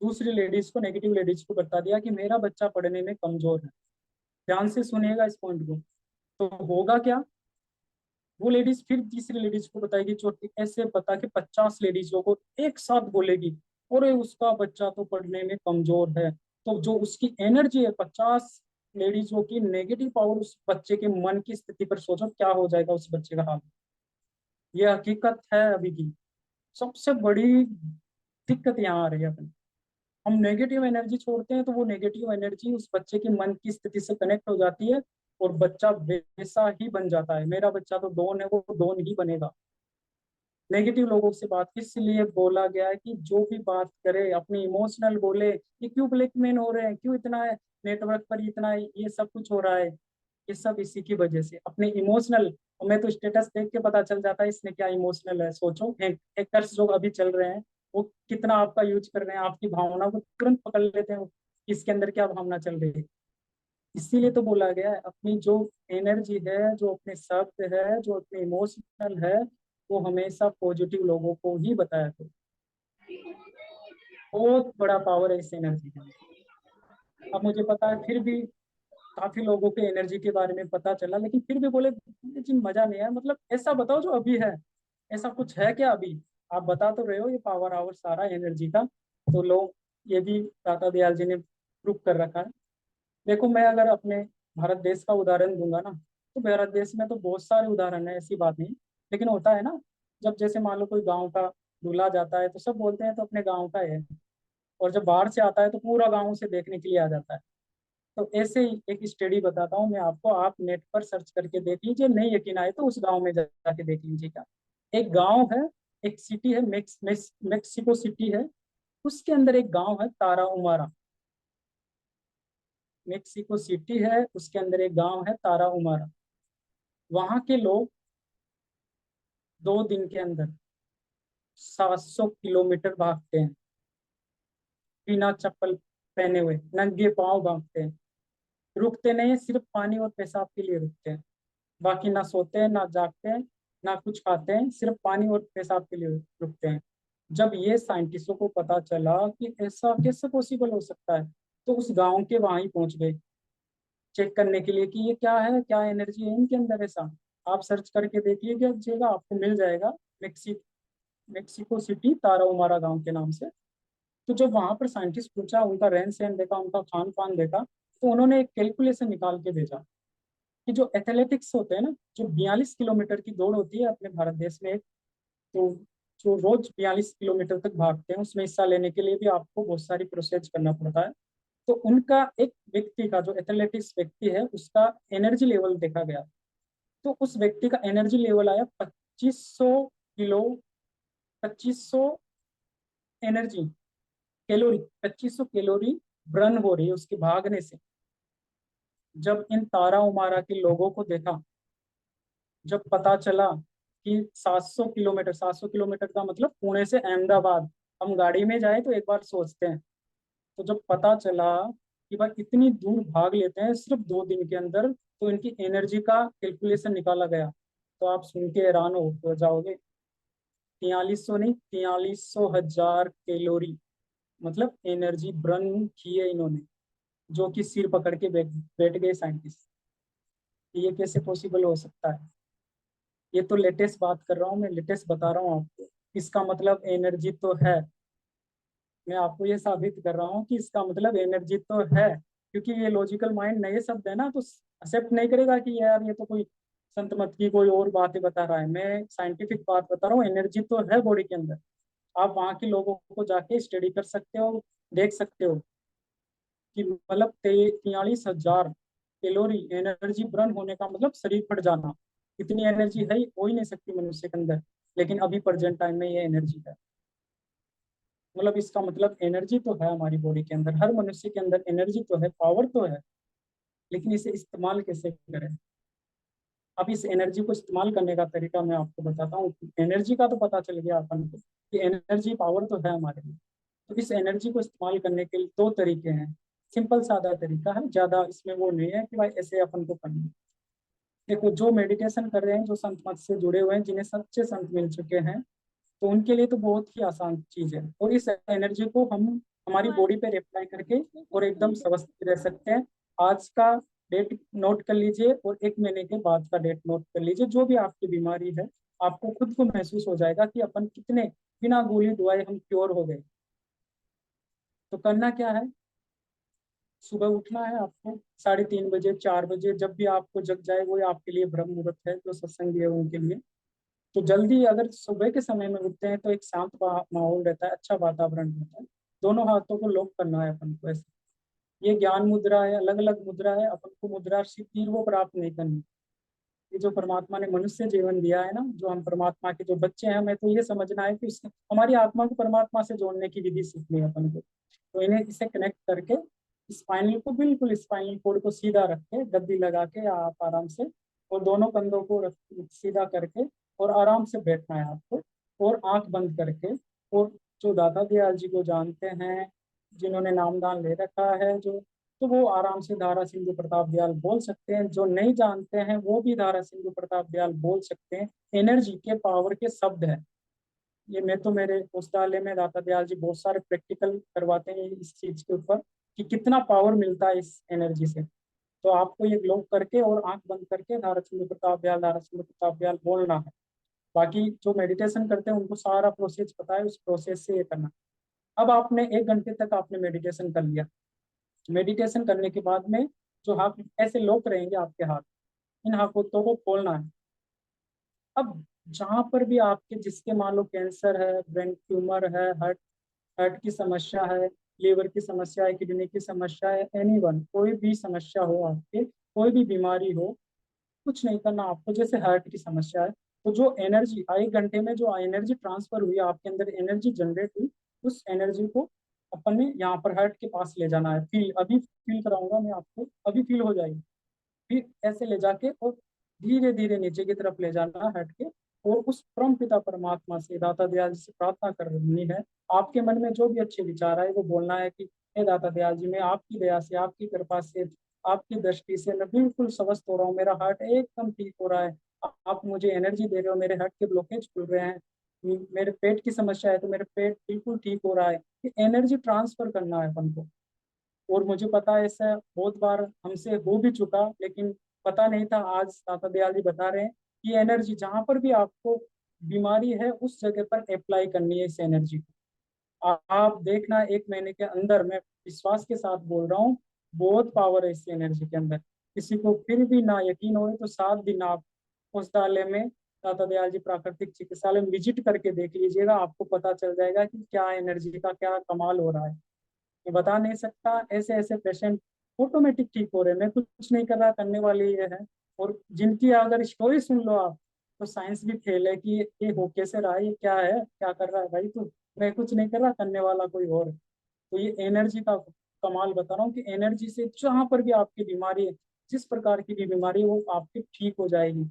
S2: दूसरी लेडीज को, नेगेटिव लेडीज को बता दिया कि मेरा बच्चा पढ़ने में कमजोर है। ध्यान से सुनिएगा इस पॉइंट को। तो होगा क्या? वो लेडीज फिर तीसरी लेडीज को बताएगी, चौथी, ऐसे बता के 50 लेडीजों को एक साथ बोलेगी, अरे उसका बच्चा तो पढ़ने में कमजोर है। तो जो उसकी एनर्जी है, 50 लेडीजों की नेगेटिव पावर, उस बच्चे के मन की स्थिति पर सोचो क्या हो जाएगा उस बच्चे का हाल। ये हकीकत है अभी की। सबसे बड़ी दिक्कत यहाँ आ रही है अपन, हम नेगेटिव एनर्जी छोड़ते हैं तो वो नेगेटिव एनर्जी उस बच्चे के मन की स्थिति से कनेक्ट हो जाती है, और बच्चा वैसा ही बन जाता है। मेरा बच्चा तो डॉन है, वो डॉन ही बनेगा। नेगेटिव लोगों से बात इसलिए बोला गया है कि जो भी बात करे अपनी इमोशनल बोले कि क्यों ब्लैकमेल हो रहे हैं, क्यों इतना नेटवर्क पर इतना ये सब कुछ हो रहा है, ये सब इसी की वजह से अपने इमोशनल। हमें तो स्टेटस देख के पता चल जाता है इसने क्या इमोशनल है। सोचो हैकर्स जो अभी चल रहे हैं वो कितना आपका यूज कर रहे हैं, आपकी भावना को तुरंत पकड़ लेते हैं इसके अंदर क्या भावना चल रही है। इसीलिए तो बोला गया है अपनी जो एनर्जी है, जो अपने शब्द है, जो अपने इमोशनल है, वो हमेशा पॉजिटिव लोगों को ही बताया करो। बहुत बड़ा पावर है इस एनर्जी का। अब मुझे पता है फिर भी काफी लोगों के एनर्जी के बारे में पता चला, लेकिन फिर भी बोले जी मजा नहीं है। मतलब ऐसा बताओ जो अभी है, ऐसा कुछ है क्या अभी? आप बता तो रहे हो ये पावर आवर सारा एनर्जी का, तो लोग ये भी दाता दयाल जी ने प्रूव कर रखा है। देखो मैं अगर अपने भारत देश का उदाहरण दूंगा ना, तो भारत देश में तो बहुत सारे उदाहरण है, ऐसी बात नहीं। लेकिन होता है ना, जब जैसे मान लो कोई गांव का दूल्हा जाता है तो सब बोलते हैं तो अपने गांव का है, और जब बाहर से आता है तो पूरा गांव उसे देखने के लिए आ जाता है। तो ऐसे ही एक स्टडी बताता हूँ मैं आपको, आप नेट पर सर्च करके देख लीजिए, नहीं यकीन आए तो उस गांव में जाके देख लीजिएगा। एक गांव है, एक सिटी है, मेक्सिको सिटी है, उसके अंदर एक गांव है तारा उमारा। मेक्सिको सिटी है, उसके अंदर एक गांव है तारा उमारा। वहां के लोग 2 दिन के अंदर 700 किलोमीटर भागते हैं, बिना चप्पल पहने हुए नंगे पांव भागते हैं। रुकते नहीं है, सिर्फ पानी और पेशाब के लिए रुकते हैं। बाकी ना सोते हैं ना जागते हैं ना कुछ खाते हैं, सिर्फ पानी और पेशाब के लिए रुकते हैं। जब ये साइंटिस्टों को पता चला कि ऐसा कैसे पॉसिबल हो सकता है, तो उस गांव के वहां ही पहुंच गए चेक करने के लिए कि ये क्या है, क्या एनर्जी है इनके अंदर ऐसा। आप सर्च करके देखिएगा आपको मिल जाएगा, मेक्सी मेक्सिको सिटी तारा उमारा गांव के नाम से। तो जब वहां पर साइंटिस्ट पूछा, उनका रहन सहन देखा, उनका खान पान देखा, तो उन्होंने एक कैलकुलेशन निकाल के भेजा कि जो एथलेटिक्स होते हैं ना, जो 42 किलोमीटर की दौड़ होती है अपने भारत देश में, तो जो रोज 42 किलोमीटर तक भागते हैं, उसमें हिस्सा लेने के लिए भी आपको बहुत सारी प्रोसेस करना पड़ता है। तो उनका एक व्यक्ति का, जो एथलेटिक्स व्यक्ति है, उसका एनर्जी लेवल देखा गया। तो उस व्यक्ति का एनर्जी लेवल आया 2500 kilo, 2500 energy calorie, 2500 calorie burn हो रही है उसके भागने से। जब इन तारा उमारा के लोगों को देखा, जब पता चला कि 700 किलोमीटर, 700 किलोमीटर का मतलब पुणे से अहमदाबाद, हम गाड़ी में जाए तो एक बार सोचते हैं। तो जब पता चला कि भाई इतनी दूर भाग लेते हैं सिर्फ 2 दिन के अंदर, तो इनकी एनर्जी का कैलकुलेशन निकाला गया। तो आप सुन के हैरान हो जाओगे, 4300 नहीं, 4300,000 कैलोरी मतलब एनर्जी बर्न की है इन्होंने, जो कि सिर पकड़ के बैठ बैठ गए साइंटिस्ट। ये कैसे पॉसिबल हो सकता है? ये तो लेटेस्ट बात कर रहा हूँ मैं, लेटेस्ट बता रहा हूँ आपको। इसका मतलब एनर्जी तो है। मैं आपको ये साबित कर रहा हूँ कि इसका मतलब एनर्जी तो है, क्योंकि ये लॉजिकल माइंड नए शब्द है ना, तो एक्सेप्ट नहीं करेगा कि यार ये तो कोई संत मत की कोई और बातें बता रहा है। मैं साइंटिफिक बात बता रहा हूँ, एनर्जी तो है बॉडी के अंदर। आप वहाँ के लोगों को जाके स्टडी कर सकते हो, देख सकते हो कि मतलब 43,000 कैलोरी एनर्जी बर्न होने का मतलब शरीर फट जाना। इतनी एनर्जी है हो ही नहीं सकती मनुष्य के अंदर, लेकिन अभी प्रेजेंट टाइम में ये एनर्जी है। मतलब इसका मतलब एनर्जी तो है हमारी बॉडी के अंदर, हर मनुष्य के अंदर एनर्जी तो है, पावर तो है, लेकिन इसे इस्तेमाल कैसे करें। अब इस एनर्जी को इस्तेमाल करने का तरीका मैं आपको बताता हूँ। एनर्जी का तो पता चल गया अपन को कि एनर्जी पावर तो है हमारे में। तो इस एनर्जी को इस्तेमाल करने के लिए 2 तरीके हैं। सिंपल सादा तरीका है, ज्यादा इसमें वो नहीं है कि भाई ऐसे अपन को करना है। देखो जो मेडिटेशन कर रहे हैं, जो संत मत से जुड़े हुए हैं, जिन्हें सच्चे संत मिल चुके हैं, तो उनके लिए तो बहुत ही आसान चीज है। और इस एनर्जी को हम हमारी बॉडी पे अप्लाई करके और एकदम स्वस्थ रह सकते हैं। आज का डेट नोट कर लीजिए और 1 महीने के बाद का डेट नोट कर लीजिए, जो भी आपकी बीमारी है, आपको खुद को महसूस हो जाएगा कि अपन कितने बिना गोली दवाई हम क्योर हो गए। तो करना क्या है, सुबह उठना है आपको 3:30 बजे, 4 बजे, जब भी आपको जग जाए, वो आपके लिए ब्रह्म मुहूर्त है, जो सत्संग है उनके लिए। तो जल्दी अगर सुबह के समय में उठते हैं तो एक शांत माहौल रहता है, अच्छा वातावरण रहता है। दोनों हाथों को लॉक करना है अपन को ऐसे। ये ज्ञान मुद्रा है, अलग अलग मुद्रा है, अपन को मुद्रा सिद्धि वो प्राप्त नहीं करनी। ये जो परमात्मा ने मनुष्य जीवन दिया है ना, जो हम परमात्मा के जो बच्चे हैं, हमें तो ये समझना है कि हमारी आत्मा को परमात्मा से जोड़ने की विधि सीखनी है अपन को। तो इन्हें इसे कनेक्ट करके स्पाइनल को, बिल्कुल स्पाइनल कोड को सीधा रख के गद्दी लगा के आप आराम से, और दोनों कंधों को सीधा करके और आराम से बैठना है आपको, और आंख बंद करके। और जो दादा दयाल जी को जानते हैं, जिन्होंने नामदान ले रखा है जो, तो वो आराम से धारा सिंधु प्रताप दयाल बोल सकते हैं। जो नहीं जानते हैं वो भी धारा सिंधु प्रताप दयाल बोल सकते हैं। एनर्जी के पावर के शब्द है ये। मैं तो मेरे पुस्तकालय में दाता दयाल जी बहुत सारे प्रैक्टिकल करवाते हैं इस चीज के ऊपर कि कितना पावर मिलता है इस एनर्जी से। तो आपको ये ग्लो करके और आंख बंद करके धारा सिंधु प्रताप दयाल, धारा सिंधु प्रताप दयाल बोलना है। बाकी जो मेडिटेशन करते हैं उनको सारा प्रोसेस पता है, उस प्रोसेस से ये करना। अब आपने 1 घंटे तक आपने मेडिटेशन कर लिया। मेडिटेशन करने के बाद में जो हाथ ऐसे लॉक रहेंगे आपके हाथ, इन हाथों को खोलना है। अब जहां पर भी आपके, जिसके मान लो कैंसर है, ब्रेन ट्यूमर है, हार्ट हार्ट की समस्या है, लीवर की समस्या है, किडनी की समस्या है, एनीवन, कोई भी समस्या हो आपके, कोई भी बीमारी हो, कुछ नहीं करना आपको। जैसे हार्ट की समस्या है, तो जो एनर्जी 1 घंटे में जो एनर्जी ट्रांसफर हुई आपके अंदर, एनर्जी जनरेट हुई, उस एनर्जी को अपन ने यहाँ पर हार्ट के पास ले जाना है। फील, अभी फील कराऊंगा मैं आपको, अभी फील हो जाएगी। फिर ऐसे ले जाके और धीरे धीरे नीचे की तरफ ले जाना हट के, और उस परम पिता परमात्मा से, दाता दयाल जी से प्रार्थना करनी है। आपके मन में जो भी अच्छे विचार आए वो बोलना है कि हे दाता दयाल जी, मैं आपकी दया से, आपकी कृपा से, आपकी दृष्टि से मैं बिल्कुल स्वस्थ हो रहा हूँ, मेरा हार्ट एकदम ठीक हो रहा है। आप मुझे एनर्जी दे रहे हो, मेरे हार्ट के ब्लॉकेज खुल रहे हैं। मेरे पेट की समस्या है तो मेरे पेट बिल्कुल ठीक हो रहा है। ये एनर्जी ट्रांसफर करना है अपन को। और मुझे पता है ऐसा बहुत बार हमसे हो भी चुका, लेकिन पता नहीं था। आज दाता दयाल जी बता रहे हैं कि एनर्जी जहां पर भी आपको बीमारी है उस जगह पर अप्लाई करनी है इस एनर्जी को। आप देखना 1 महीने के अंदर, मैं विश्वास के साथ बोल रहा हूँ, बहुत पावर है इस एनर्जी के अंदर। किसी को फिर भी ना यकीन हो तो 7 दिन आप पुस्तकालय में, दाता दयाल जी प्राकृतिक चिकित्सालय में विजिट करके देख लीजिएगा। आपको पता चल जाएगा कि क्या एनर्जी का क्या कमाल हो रहा है। मैं बता नहीं सकता। ऐसे ऐसे पेशेंट ऑटोमेटिक ठीक हो रहे हैं। मैं कुछ नहीं कर रहा, करने वाले ये है। और जिनकी अगर स्टोरी सुन लो आप, तो साइंस भी फेल है कि ये हो कैसे रहा है, ये क्या है, क्या कर रहा है भाई तू। मैं कुछ नहीं कर रहा, करने वाला कोई और है। तो ये एनर्जी का कमाल बता रहा हूँ कि एनर्जी से जहां पर भी आपकी बीमारी है, जिस प्रकार की भी बीमारी है, वो आपकी ठीक हो जाएगी।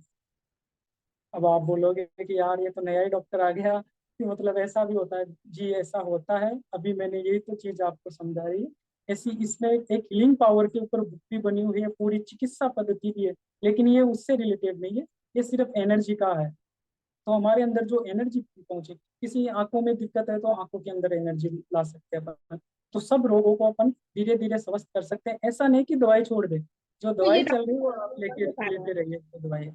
S2: अब आप बोलोगे कि यार ये तो नया ही डॉक्टर आ गया, कि मतलब ऐसा भी होता है। जी ऐसा होता है। अभी मैंने यही तो चीज आपको समझाई है। ऐसी इसमें एक हीलिंग पावर के ऊपर बुक भी बनी हुई है, पूरी चिकित्सा पद्धति भी है, लेकिन ये उससे रिलेटेड नहीं है। ये सिर्फ एनर्जी का है। तो हमारे अंदर जो एनर्जी पहुंचे, किसी आंखों में दिक्कत है तो आंखों के अंदर एनर्जी ला सकते हैं अपन। तो सब रोगों को अपन धीरे धीरे स्वस्थ कर सकते हैं। ऐसा नहीं कि दवाई छोड़ दे, जो
S1: तो ये
S2: दवाई चल रही है वो आप
S1: डॉक्टर
S2: लेके
S1: बता रहा
S2: लेते
S1: है।
S2: रहिए तो दवाई।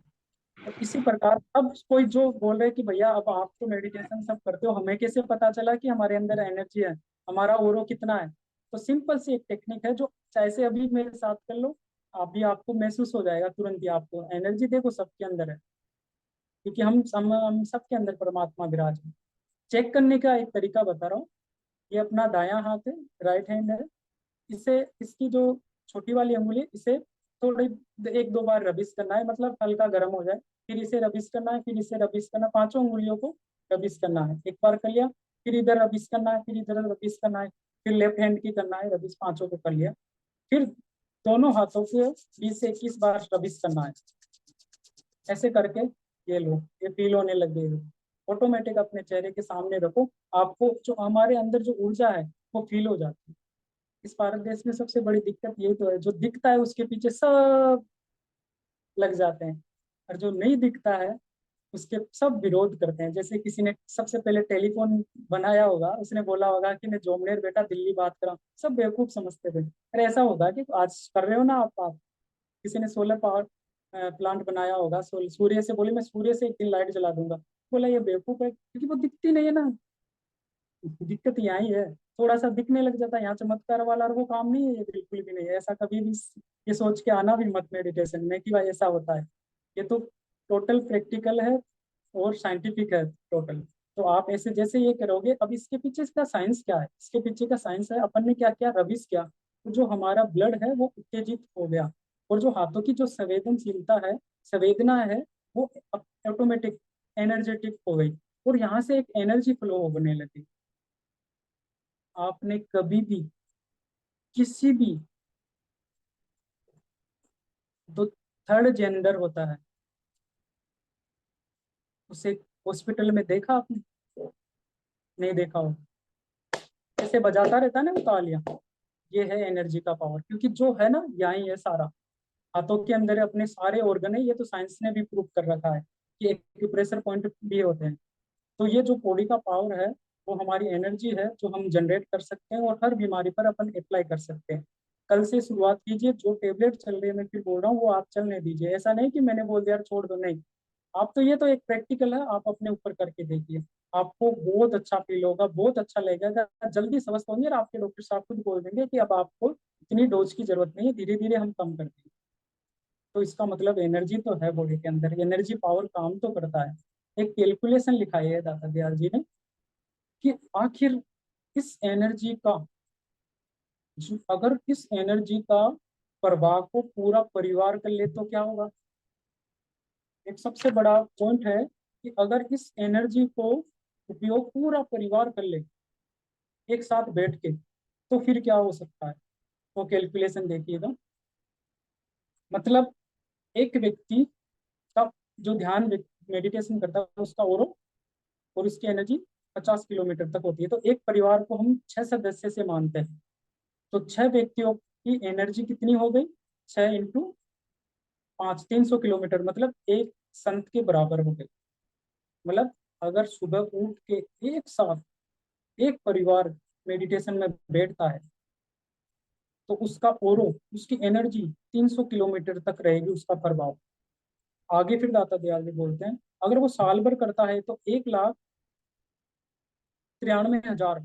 S2: तो इसी प्रकार अब कोई जो बोल रहे कि भैया अब आप तो मेडिटेशन सब करते हो, हमें कैसे पता चला कि हमारे अंदर एनर्जी है, हमारा ओरो कितना है। तो सिंपल सी एक टेक्निक है, जो जैसे अभी मेरे साथ कर लो, आप भी, आपको महसूस हो जाएगा तुरंत ही। आपको एनर्जी देखो सबके अंदर है, क्योंकि हम सबके अंदर परमात्मा विराज है। चेक करने का एक तरीका बता रहा हूँ। ये अपना दायां हाथ है, राइट हैंड है। इसे, इसकी जो छोटी वाली अंगुली है, इसे थोड़ी 1-2 बार रबिश करना है, मतलब हल्का गर्म हो जाए। फिर इसे रबिश करना है, फिर इसे रबिश करना है, पांचों अंगुलियों को रबिश करना है। एक बार कर लिया, फिर इधर रबिश करना है, फिर इधर रबिश करना है, फिर लेफ्ट हैंड की करना है रबिश, पांचों को कर लिया। फिर दोनों हाथों को 20 से 21 बार रबिश करना है। ऐसे करके ये लो, ये फील होने लग गई। ऑटोमेटिक अपने चेहरे के सामने रखो, आपको जो हमारे अंदर जो ऊर्जा है वो फील हो जाती है। इस भारत देश में सबसे बड़ी दिक्कत यही तो है, जो दिखता है उसके पीछे सब लग जाते हैं, और जो नहीं दिखता है उसके सब विरोध करते हैं। जैसे किसी ने सबसे पहले टेलीफोन बनाया होगा, उसने बोला होगा कि मैं जोमनेर बेटा दिल्ली बात कर रहा हूँ, सब बेवकूफ समझते थे। अरे ऐसा होगा कि आज कर रहे हो ना आप बात। किसी ने सोलर पावर प्लांट बनाया होगा, सूर्य से, बोले मैं सूर्य से एक दिन लाइट जला दूंगा, बोला ये बेवकूफ है, क्योंकि वो दिखती नहीं है ना। दिक्कत यहाँ ही है। थोड़ा सा दिखने लग जाता है यहाँ चमत्कार वाला, और वो काम नहीं है, ये बिल्कुल भी नहीं है। ऐसा कभी भी ये सोच के आना भी मत मेडिटेशन में कि भाई ऐसा होता है। ये तो टोटल प्रैक्टिकल है और साइंटिफिक है टोटल। तो आप ऐसे जैसे ये करोगे, अब इसके पीछे इसका साइंस क्या है, इसके पीछे का साइंस है अपन ने क्या किया, रविश किया, तो जो हमारा ब्लड है वो उत्तेजित हो गया। और जो हाथों की जो संवेदनशीलता है, संवेदना है, वो ऑटोमेटिक एनर्जेटिक हो गई और यहाँ से एक एनर्जी फ्लो होने लगी। आपने कभी भी किसी भी, जो थर्ड जेंडर होता है उसे हॉस्पिटल में देखा आपने? नहीं देखा हो? ऐसे बजाता रहता है ना वो तालियां, ये है एनर्जी का पावर। क्योंकि जो है ना, यही है सारा, हाथों के अंदर अपने सारे ऑर्गन है। ये तो साइंस ने भी प्रूव कर रखा है कि एक्यूप्रेशर पॉइंट भी होते हैं। तो ये जो बॉडी का पावर है वो हमारी एनर्जी है, जो हम जनरेट कर सकते हैं और हर बीमारी पर अपन अप्लाई कर सकते हैं। कल से शुरुआत कीजिए, जो टेबलेट चल रही है मैं फिर बोल रहा हूँ वो आप चलने दीजिए। ऐसा नहीं कि मैंने बोल दिया यार छोड़ दो, नहीं। आप तो, ये तो एक प्रैक्टिकल है, आप अपने ऊपर करके देखिए, आपको बहुत अच्छा फील होगा, बहुत अच्छा लगेगा, जल्दी समझ पाएंगे और आपके डॉक्टर साहब खुद बोल देंगे कि अब आपको इतनी डोज की जरूरत नहीं है, धीरे धीरे हम कम कर देंगे। तो इसका मतलब एनर्जी तो है बॉडी के अंदर, एनर्जी पावर काम तो करता है। एक कैलकुलेशन लिखाई है दाता दयाल जी ने कि आखिर इस एनर्जी का, अगर इस एनर्जी का प्रभाव को पूरा परिवार कर ले तो क्या होगा। एक सबसे बड़ा पॉइंट है कि अगर इस एनर्जी को उपयोग पूरा परिवार कर ले एक साथ बैठ के, तो फिर क्या हो सकता है। वो कैलकुलेशन देखिएगा। मतलब एक व्यक्ति का जो ध्यान मेडिटेशन करता है उसका और उसकी एनर्जी 50 किलोमीटर तक होती है। तो एक परिवार को हम 6 सदस्य से मानते हैं, तो 6 व्यक्तियों की एनर्जी कितनी हो गई, 6 × 5, 300 किलोमीटर, मतलब एक संत के बराबर हो गई। मतलब अगर सुबह उठ के एक साथ एक परिवार मेडिटेशन में बैठता है तो उसका ओरो, उसकी एनर्जी 300 किलोमीटर तक रहेगी, उसका प्रभाव। आगे फिर दाता दयाल जी बोलते हैं, अगर वो साल भर करता है तो 1,93,000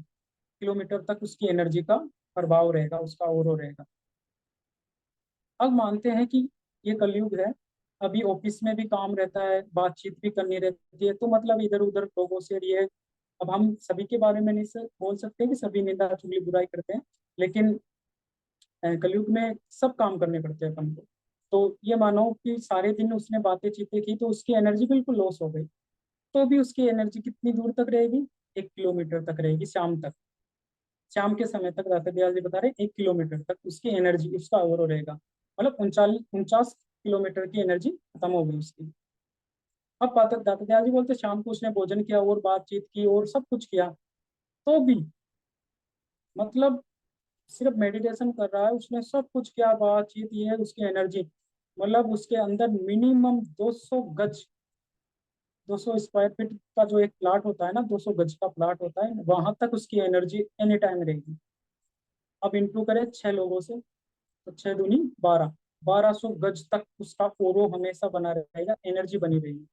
S2: किलोमीटर तक उसकी एनर्जी का प्रभाव रहेगा, उसका ओरो रहेगा। अब मानते हैं कि ये कलयुग है, अभी ऑफिस में भी काम रहता है, बातचीत भी करनी रहती है, तो मतलब इधर उधर लोगों से ये, अब हम सभी के बारे में नहीं बोल सकते कि सभी निंदा चुगली बुराई करते हैं, लेकिन कलयुग में सब काम करने पड़ते हैं अपन को। तो ये मानो कि सारे दिन उसने बातें चीतें की तो उसकी एनर्जी बिल्कुल लॉस हो गई। तो भी उसकी एनर्जी कितनी दूर तक रहेगी, 1 किलोमीटर तक रहेगी, शाम तक। शाम के समय तक दाता दयाल जी बता रहे हैं 1 किलोमीटर तक उसकी एनर्जी, उसका ओवर रहेगा। मतलब 49 किलोमीटर की एनर्जी खत्म हो गई उसकी। अब दाता दयाल जी बोलते शाम को उसने भोजन किया और बातचीत की और सब कुछ किया, तो भी मतलब सिर्फ मेडिटेशन कर रहा है, उसने सब कुछ किया, बातचीत, ये उसकी एनर्जी, मतलब उसके अंदर मिनिमम 200 गज, 200 स्क्वायर फीट का जो एक प्लाट होता है ना, 200 गज का प्लाट होता है, वहां तक उसकी एनर्जी एनी टाइम रहेगी। अब इंटू करें 6 लोगों से, तो 6 दूनी 12, 1200 गज तक उसका ओरो हमेशा बना रहेगा, एनर्जी बनी रहेगी।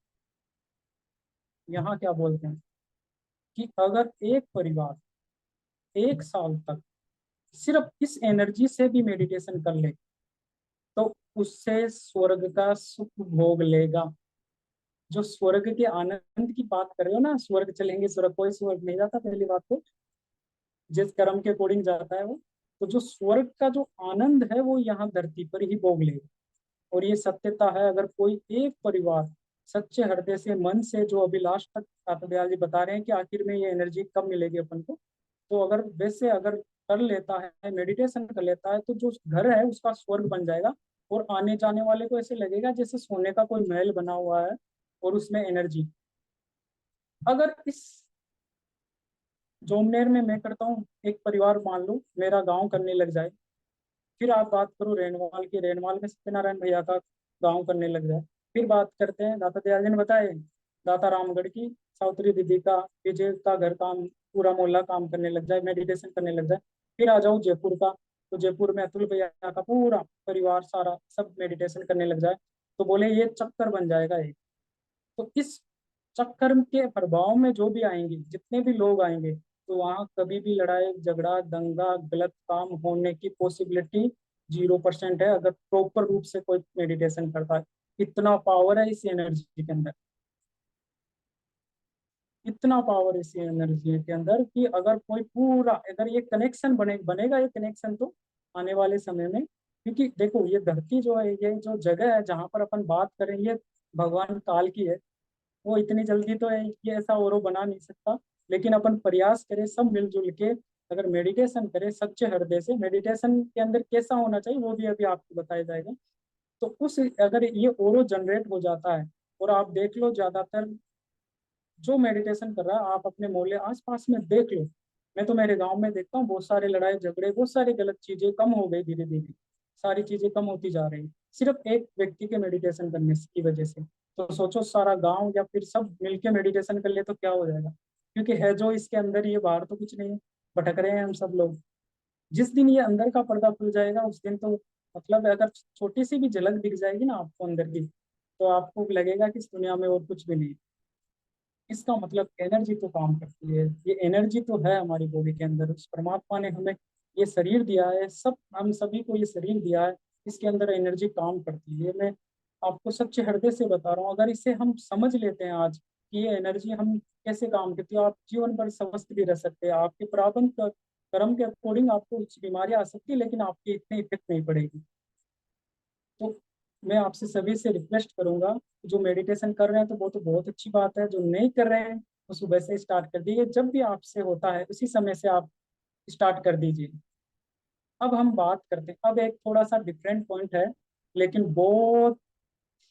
S2: यहाँ क्या बोलते हैं कि अगर एक परिवार 1 साल तक सिर्फ इस एनर्जी से भी मेडिटेशन कर ले तो उससे स्वर्ग का सुख भोग लेगा। जो स्वर्ग के आनंद की बात कर रहे हो ना, स्वर्ग चलेंगे, स्वर्ग, कोई स्वर्ग नहीं जाता, पहली बात तो जिस कर्म के अकॉर्डिंग जाता है वो। तो जो स्वर्ग का जो आनंद है वो यहाँ धरती पर ही भोग लेगा। और ये सत्यता है, अगर कोई एक परिवार सच्चे हृदय से, मन से, जो अभिलाष तक दाता दयाल जी बता रहे हैं कि आखिर में ये एनर्जी कब मिलेगी अपन को, तो अगर वैसे अगर कर लेता है, मेडिटेशन कर लेता है, तो जो घर है उसका स्वर्ग बन जाएगा। और आने जाने वाले को ऐसे लगेगा जैसे सोने का कोई महल बना हुआ है और उसमें एनर्जी। अगर इस जोमनेर में मैं करता हूँ, एक परिवार मान लो मेरा गांव करने लग जाए, फिर आप बात करो रेणवाल की, रेणवाल में सत्यनारायण भैया का गांव करने लग जाए, फिर बात करते हैं दाता दयाल जी ने बताए दाता रामगढ़ की, सावित्री दीदी का, विजय का घर काम, पूरा मोहल्ला काम करने लग जाए, मेडिटेशन करने लग जाए। फिर आ जाओ जयपुर का, तो जयपुर में अतुल भैया का पूरा परिवार सारा सब मेडिटेशन करने लग जाए, तो बोले ये चक्कर बन जाएगा एक। तो इस चक्कर के प्रभाव में जो भी आएंगे, जितने भी लोग आएंगे, तो वहां कभी भी लड़ाई झगड़ा दंगा गलत काम होने की पॉसिबिलिटी 0% है, अगर प्रॉपर रूप से कोई मेडिटेशन करता है। इतना पावर है इस एनर्जी के अंदर, इतना पावर इस एनर्जी के अंदर कि अगर कोई पूरा, अगर ये कनेक्शन बनेगा, ये कनेक्शन तो आने वाले समय में क्योंकि देखो ये धरती जो है, ये जो जगह है जहाँ पर अपन बात करें, ये भगवान काल की है। वो इतनी जल्दी तो है ये ऐसा औरो बना नहीं सकता। लेकिन अपन प्रयास करें सब मिलजुल के, अगर मेडिटेशन करें सच्चे हृदय से, मेडिटेशन के अंदर कैसा होना चाहिए वो भी अभी आपको बताया जाएगा। तो उस अगर ये ओरो जनरेट हो जाता है, और आप देख लो ज्यादातर जो मेडिटेशन कर रहा है, आप अपने मोहल्ले आस पास में देख लो। मैं तो मेरे गांव में देखता हूँ बहुत सारे लड़ाई झगड़े, बहुत सारी गलत चीजें कम हो गई, धीरे धीरे सारी चीजें कम होती जा रही, सिर्फ एक व्यक्ति के मेडिटेशन करने की वजह से। तो सोचो सारा गांव या फिर सब मिलके मेडिटेशन कर ले तो क्या हो जाएगा। क्योंकि है जो इसके अंदर, ये बाहर तो कुछ नहीं है, भटक रहे हैं हम सब लोग। जिस दिन ये अंदर का पर्दा खुल जाएगा उस दिन तो, मतलब अगर छोटी सी भी झलक दिख जाएगी ना आपको अंदर की, तो आपको लगेगा कि इस दुनिया में और कुछ भी नहीं। इसका मतलब एनर्जी तो काम करती है, ये एनर्जी तो है हमारी बॉडी के अंदर। उस परमात्मा ने हमें ये शरीर दिया है, सब हम सभी को ये शरीर दिया है, इसके अंदर एनर्जी काम करती है। मैं आपको सच्चे हृदय से बता रहा हूँ, अगर इसे हम समझ लेते हैं आज कि ये एनर्जी हम कैसे काम करती है, आप जीवन भर स्वस्थ भी रह सकते हैं। आपके प्रारब्ध कर्म के अकॉर्डिंग आपको कुछ बीमारियां आ सकती है, लेकिन आपकी इतनी इफेक्ट नहीं पड़ेगी। तो मैं आपसे सभी से रिक्वेस्ट करूंगा, जो मेडिटेशन कर रहे हैं तो वो तो बहुत अच्छी बात है, जो नहीं कर रहे हैं वो सुबह से स्टार्ट कर दीजिए, जब भी आपसे होता है उसी समय से आप स्टार्ट कर दीजिए। अब हम बात करते हैं, अब एक थोड़ा सा डिफरेंट पॉइंट है, लेकिन बहुत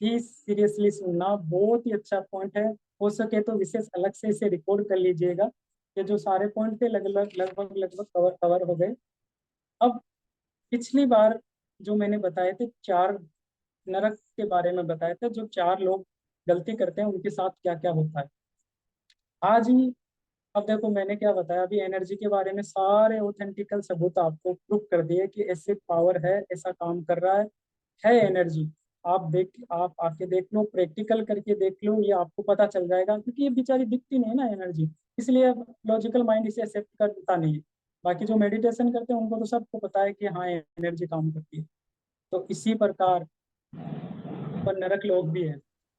S2: ही सीरियसली सुनना, बहुत ही अच्छा पॉइंट है। हो सके तो विशेष अलग से इसे रिकॉर्ड कर लीजिएगा। ये जो सारे पॉइंट थे लगभग लगभग लगभग कवर कवर हो गए। अब पिछली बार जो मैंने बताए थे चार नरक के बारे में बताया था, जो चार लोग गलती करते हैं उनके साथ क्या क्या होता है। आज ही, अब देखो मैंने क्या बताया अभी एनर्जी के बारे में, सारे ऑथेंटिकल सबूत आपको प्रूफ कर दिए कि ऐसे पावर है, ऐसा काम कर रहा है एनर्जी। आप आके देख लो, प्रैक्टिकल करके देख लो, ये आपको पता चल जाएगा। क्योंकि ये बेचारी दिखती नहीं है ना एनर्जी, इसलिए लॉजिकल माइंड इसे एक्सेप्ट करता नहीं है। बाकी जो मेडिटेशन करते हैं उनको तो सबको पता है कि हाँ एनर्जी काम करती है। तो इसी प्रकार पर नरक लोग भी हैं,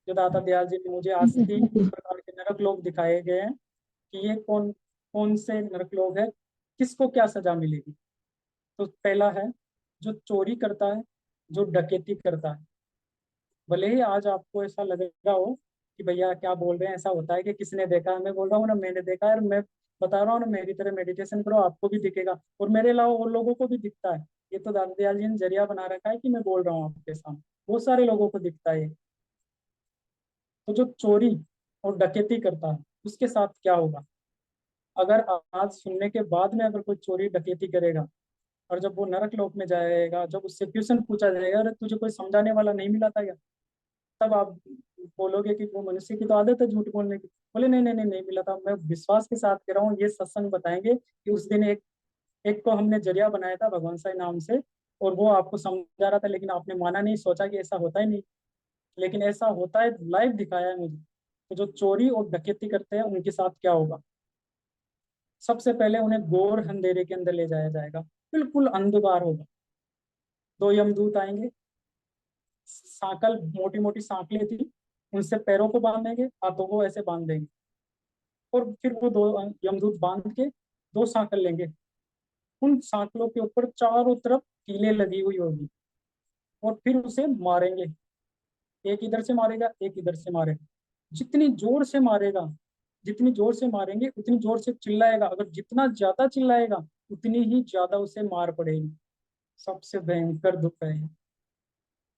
S2: जो दाता दयाल जी ने मुझे आज 3 प्रकार के नरक लोग दिखाए गए हैं कि ये कौन कौन से नरक लोग हैं, किसको क्या सजा मिलेगी। तो पहला है जो चोरी करता है, जो डकैती करता है। भले ही आज आपको ऐसा लग रहा हो कि भैया क्या बोल रहे हैं, ऐसा होता है कि किसने देखा है। मैं बोल रहा हूँ ना मैंने देखा है, और मैं बता रहा हूँ ना मेरी तरह मेडिटेशन करो आपको भी दिखेगा, और मेरे अलावा और लोगों को भी दिखता है। ये तो दादा दयाल जी ने जरिया बना रखा है कि मैं बोल रहा हूँ आपके सामने, बहुत सारे लोगों को दिखता है। तो जो चोरी और डकैती करता है उसके साथ क्या होगा। अगर आज सुनने के बाद में अगर कोई चोरी डकैती करेगा, और जब वो नरक लोक में जाएगा, जब उससे क्वेश्चन पूछा जाएगा अरे तुझे कोई समझाने वाला नहीं मिला था क्या, तब आप बोलोगे कि वो मनुष्य की तो आदत है झूठ बोलने की। बोले नहीं नहीं नहीं नहीं मिला था। मैं विश्वास के साथ कह रहा हूँ, ये सत्संग बताएंगे कि उस दिन एक एक को हमने जरिया बनाया था भगवान साई नाम से, और वो आपको समझा रहा था, लेकिन आपने माना नहीं, सोचा कि ऐसा होता ही नहीं। लेकिन ऐसा होता है, लाइव दिखाया है मुझे। तो जो चोरी और डकैती करते हैं उनके साथ क्या होगा। सबसे पहले उन्हें घोर अंधेरे के अंदर ले जाया जाएगा, बिल्कुल अंधकार होगा। दो यमदूत आएंगे, सांकल, मोटी मोटी सांकलें थी, उनसे पैरों को बांधेंगे, हाथों को ऐसे बांध देंगे, और फिर वो दो यमदूत बांध के दो सांकल लेंगे। उन सांकलों के ऊपर चारों तरफ कीलें लगी हुई होगी, और फिर उसे मारेंगे। एक इधर से मारेगा, एक इधर से मारेगा। जितनी जोर से मारेगा, जितनी जोर से मारेंगे उतनी जोर से चिल्लाएगा, अगर जितना ज्यादा चिल्लाएगा उतनी ही ज्यादा उसे मार पड़ेगी। सबसे भयंकर दुख है ये।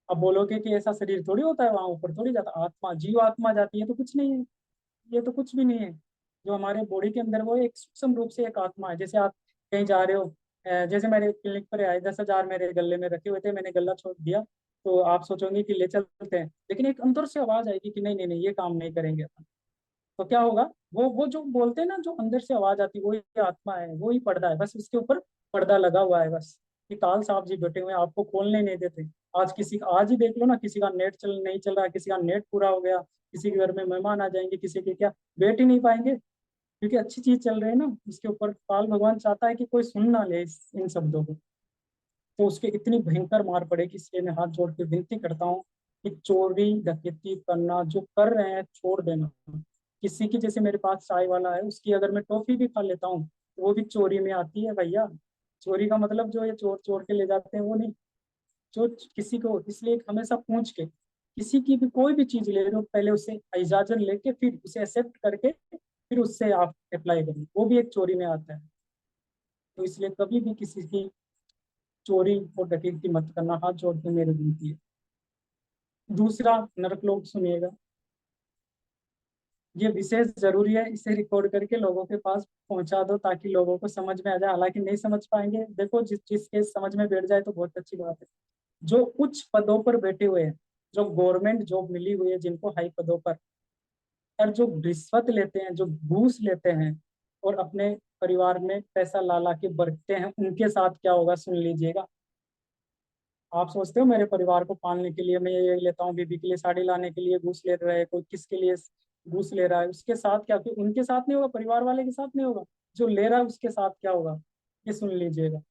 S2: अब बोलोगे कि ऐसा शरीर थोड़ी होता है, वहां ऊपर थोड़ी जाता, आत्मा जीव आत्मा जाती है तो कुछ नहीं है। ये तो कुछ भी नहीं है। जो हमारे बॉडी के अंदर वो एक सूक्ष्म रूप से एक आत्मा है। जैसे आप कहीं जा रहे हो, जैसे मेरे क्लिनिक पर आए 10,000 मेरे गले में रखे हुए थे, मैंने गला छोड़ दिया, तो आप सोचोगे कि ले चलते हैं, लेकिन एक अंदर से आवाज आएगी कि नहीं नहीं नहीं ये काम नहीं करेंगे अपन। तो क्या होगा, वो जो बोलते हैं ना, जो अंदर से आवाज आती है, वो ही आत्मा है, वो ही पर्दा है, बस उसके ऊपर पर्दा लगा हुआ है बस। कि काल साहब जी बैठे हुए हैं, आपको खोलने नहीं देते। आज ही देख लो ना, किसी का नेट नहीं चल रहा है, किसी का नेट पूरा हो गया, किसी के घर में मेहमान आ जाएंगे, किसी के क्या बैठ ही नहीं पाएंगे, क्योंकि अच्छी चीज चल रही है ना। इसके ऊपर काल भगवान चाहता है कि कोई सुन ना ले इन शब्दों को। तो उसके इतनी भयंकर मार पड़ेगी, इसलिए मैं हाथ जोड़ के विनती करता हूँ कि चोरी डकैती करना जो कर रहे हैं छोड़ देना। किसी की, जैसे मेरे पास चाय वाला है, उसकी अगर मैं टॉफी भी खा लेता हूँ तो वो भी चोरी में आती है भैया। चोरी का मतलब जो ये चोर चोर के ले जाते हैं वो नहीं। जो किसी को, इसलिए हमेशा पूछ के किसी की भी कोई भी चीज ले रहे हो, पहले उससे इजाजत लेके फिर उसे एक्सेप्ट करके फिर उससे आप अप्लाई करें, वो भी एक चोरी में आता है। तो इसलिए कभी भी किसी की चोरी और डकैती मत करना, हाथ जोड़ के मेरी विनती है। दूसरा नरक लोग सुनिएगा, ये विशेष जरूरी है, इसे रिकॉर्ड करके लोगों के पास पहुंचा दो ताकि लोगों को समझ में आ जाए। हालांकि नहीं समझ पाएंगे, देखो जिस चीज के समझ में बैठ जाए तो बहुत अच्छी बात है। जो उच्च पदों पर बैठे हुए हैं, जो गवर्नमेंट जॉब मिली हुई है जिनको हाई पदों पर, और जो रिश्वत लेते हैं, जो घूस लेते हैं और अपने परिवार में पैसा ला ला के बरतते हैं, उनके साथ क्या होगा सुन लीजिएगा। आप सोचते हो मेरे परिवार को पालने के लिए मैं ये लेता हूँ, बीबी के लिए साड़ी लाने के लिए घूस ले रहा है, कोई किसके लिए घूस ले रहा है, उसके साथ क्या, फिर उनके साथ नहीं होगा, परिवार वाले के साथ नहीं होगा, जो ले रहा है उसके साथ क्या होगा, ये सुन लीजिएगा।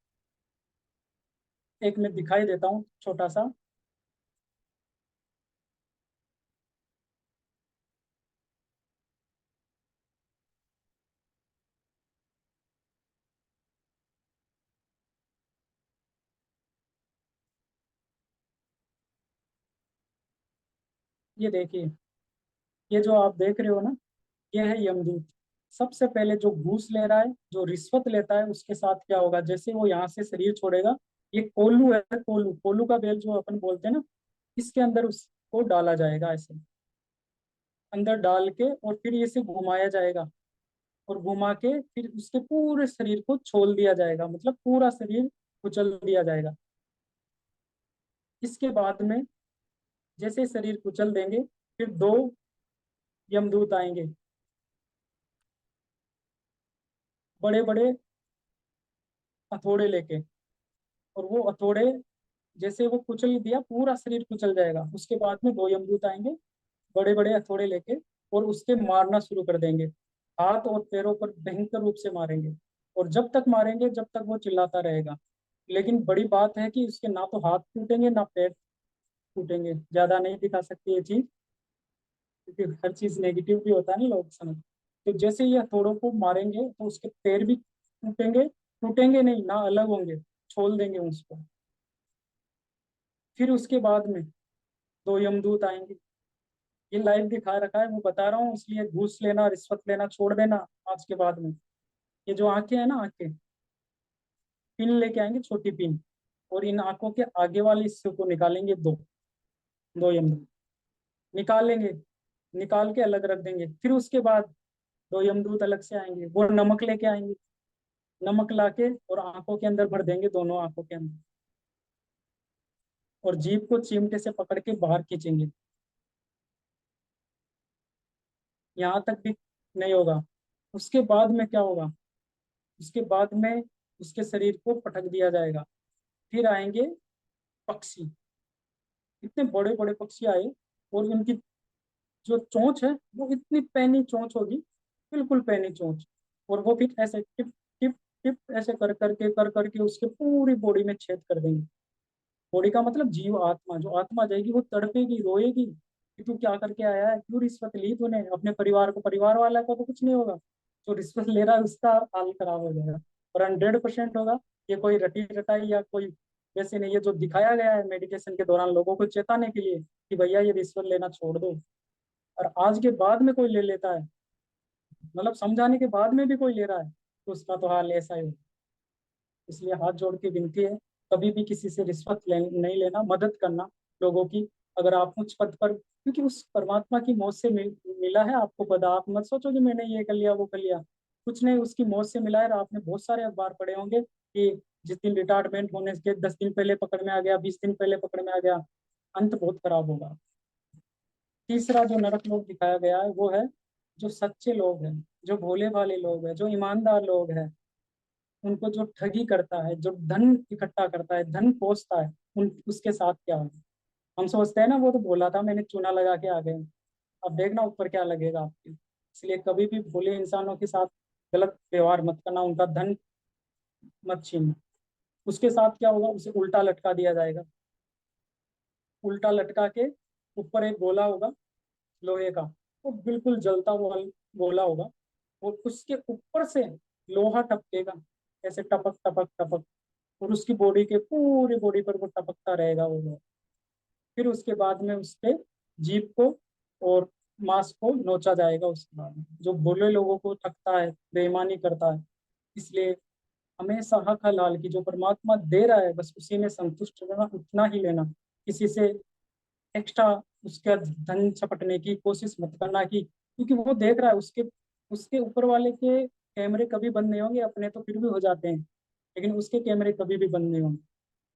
S2: एक मैं दिखाई देता हूँ छोटा सा। ये देखिए, ये जो आप देख रहे हो ना, ये है यमदूत। सबसे पहले जो घूस ले रहा है, जो रिश्वत लेता है, उसके साथ क्या होगा, जैसे वो यहाँ से शरीर छोड़ेगा, ये कोल्लू है, कोल्लू, कोल्लू का बेल जो अपन बोलते हैं ना, इसके अंदर उसको डाला जाएगा, ऐसे अंदर डाल के और फिर इसे घुमाया जाएगा, और घुमा के फिर उसके पूरे शरीर को छोल दिया जाएगा, मतलब पूरा शरीर कुचल दिया जाएगा। इसके बाद में जैसे शरीर कुचल देंगे, फिर दो यमदूत आएंगे, बड़े बड़े हथौड़े लेके, और वो हथौड़े जैसे वो कुचल दिया, पूरा शरीर कुचल जाएगा। उसके बाद में दो यमदूत आएंगे, बड़े बड़े हथौड़े लेके, और उसके मारना शुरू कर देंगे, हाथ और पैरों पर भयंकर रूप से मारेंगे, और जब तक मारेंगे जब तक वो चिल्लाता रहेगा। लेकिन बड़ी बात है कि उसके ना तो हाथ टूटेंगे ना पैर टूटेंगे, ज्यादा नहीं दिखा सकती ये चीज, क्योंकि हर चीज नेगेटिव भी होता है ना लोग समझ। तो जैसे ये हथौड़ों को मारेंगे तो उसके पैर भी टूटेंगे, टूटेंगे नहीं ना, अलग होंगे, छोड़ देंगे उसको। फिर उसके बाद में दो यमदूत आएंगे, ये लाइव दिखा रखा है, मैं बता रहा हूँ, इसलिए घूस लेना रिश्वत लेना छोड़ देना आज के बाद में। ये जो आंखें है ना, आंखें पिन लेके आएंगे, छोटी पिन, और इन आंखों के आगे वाले हिस्से को निकालेंगे, दो दो यमदूत निकालेंगे, निकाल के अलग रख देंगे। फिर उसके बाद दो यमदूत अलग से आएंगे, वो नमक लेके आएंगे, नमक लाके और आंखों के अंदर भर देंगे, दोनों आंखों के अंदर, और जीभ को चिमटे से पकड़ के बाहर खींचेंगे। यहाँ तक भी नहीं होगा, उसके बाद में क्या होगा, उसके बाद में उसके शरीर को पटक दिया जाएगा। फिर आएंगे पक्षी, इतने बड़े बड़े पक्षी आए, और उनकी जो चोंच है वो इतनी पैनी चोंच होगी, बिल्कुल पैनी चोंच, और वो फिर ऐसे टिप टिप टिप ऐसे कर करके उसके पूरी बॉडी में छेद कर देंगे। बॉडी का मतलब जीव, आत्मा, जो आत्मा जाएगी वो तड़पेगी, रोएगी कि तू क्या करके आया है, क्यों रिश्वत ली तूने अपने परिवार को, परिवार वाला को तो कुछ नहीं होगा, जो रिश्वत ले रहा है उसका हाल खराब हो जाएगा। और 100% होगा, ये कोई रटी रटाई या कोई वैसे नहीं, ये जो दिखाया गया है मेडिटेशन के दौरान लोगों को चेताने के लिए कि भैया ये रिश्वत लेना छोड़ दो। और आज के बाद में कोई ले लेता है, मतलब समझाने के बाद में भी कोई ले रहा है, तो उसका तो हाल ऐसा ही है। इसलिए हाथ जोड़ के विनती है, कभी भी किसी से रिश्वत नहीं लेना, मदद करना लोगों की। अगर आप उच्च पद पर, क्योंकि उस परमात्मा की मौत से मिला है आपको पता, आप मत सोचो कि मैंने ये कर लिया वो कर लिया, कुछ नहीं, उसकी मौत से मिला है। और आपने बहुत सारे अखबार पढ़े होंगे कि जिस दिन रिटायरमेंट होने के 10 दिन पहले पकड़ में आ गया, 20 दिन पहले पकड़ में आ गया, अंत बहुत खराब होगा। तीसरा जो नरक लोक दिखाया गया है वो है जो सच्चे लोग हैं, जो भोले भाले लोग हैं, जो ईमानदार लोग हैं, उनको जो ठगी करता है, जो धन इकट्ठा करता है, धन पोसता है, उन उसके साथ क्या होगा। हम सोचते हैं ना वो तो बोला था मैंने चूना लगा के आ गए, अब देखना ऊपर क्या लगेगा आपके। इसलिए कभी भी भोले इंसानों के साथ गलत व्यवहार मत करना, उनका धन मत छीनना। उसके साथ क्या होगा, उसे उल्टा लटका दिया जाएगा, उल्टा लटका के ऊपर एक गोला होगा लोहे का, वो बिल्कुल जलता हुआ गोला होगा, और उसके ऊपर से लोहा टपकेगा, ऐसे टपक टपक टपक, और उसकी बॉडी के पूरी बॉडी पर वो टपकता रहेगा वो लोग। फिर उसके बाद में उसके जीभ को और मांस को नोचा जाएगा उसके बाद में। जो भोले लोगों को ठगता है, बेईमानी करता है, इसलिए हमेशा हक हलाल की जो परमात्मा दे रहा है बस उसी में संतुष्ट रहना, उतना ही लेना। किसी से एक्स्ट्रा उसका धन छपटने की कोशिश मत करना कि क्योंकि वो देख रहा है उसके उसके ऊपर वाले के कैमरे कभी बंद नहीं होंगे, अपने तो फिर भी हो जाते हैं लेकिन उसके कैमरे कभी भी बंद नहीं होंगे।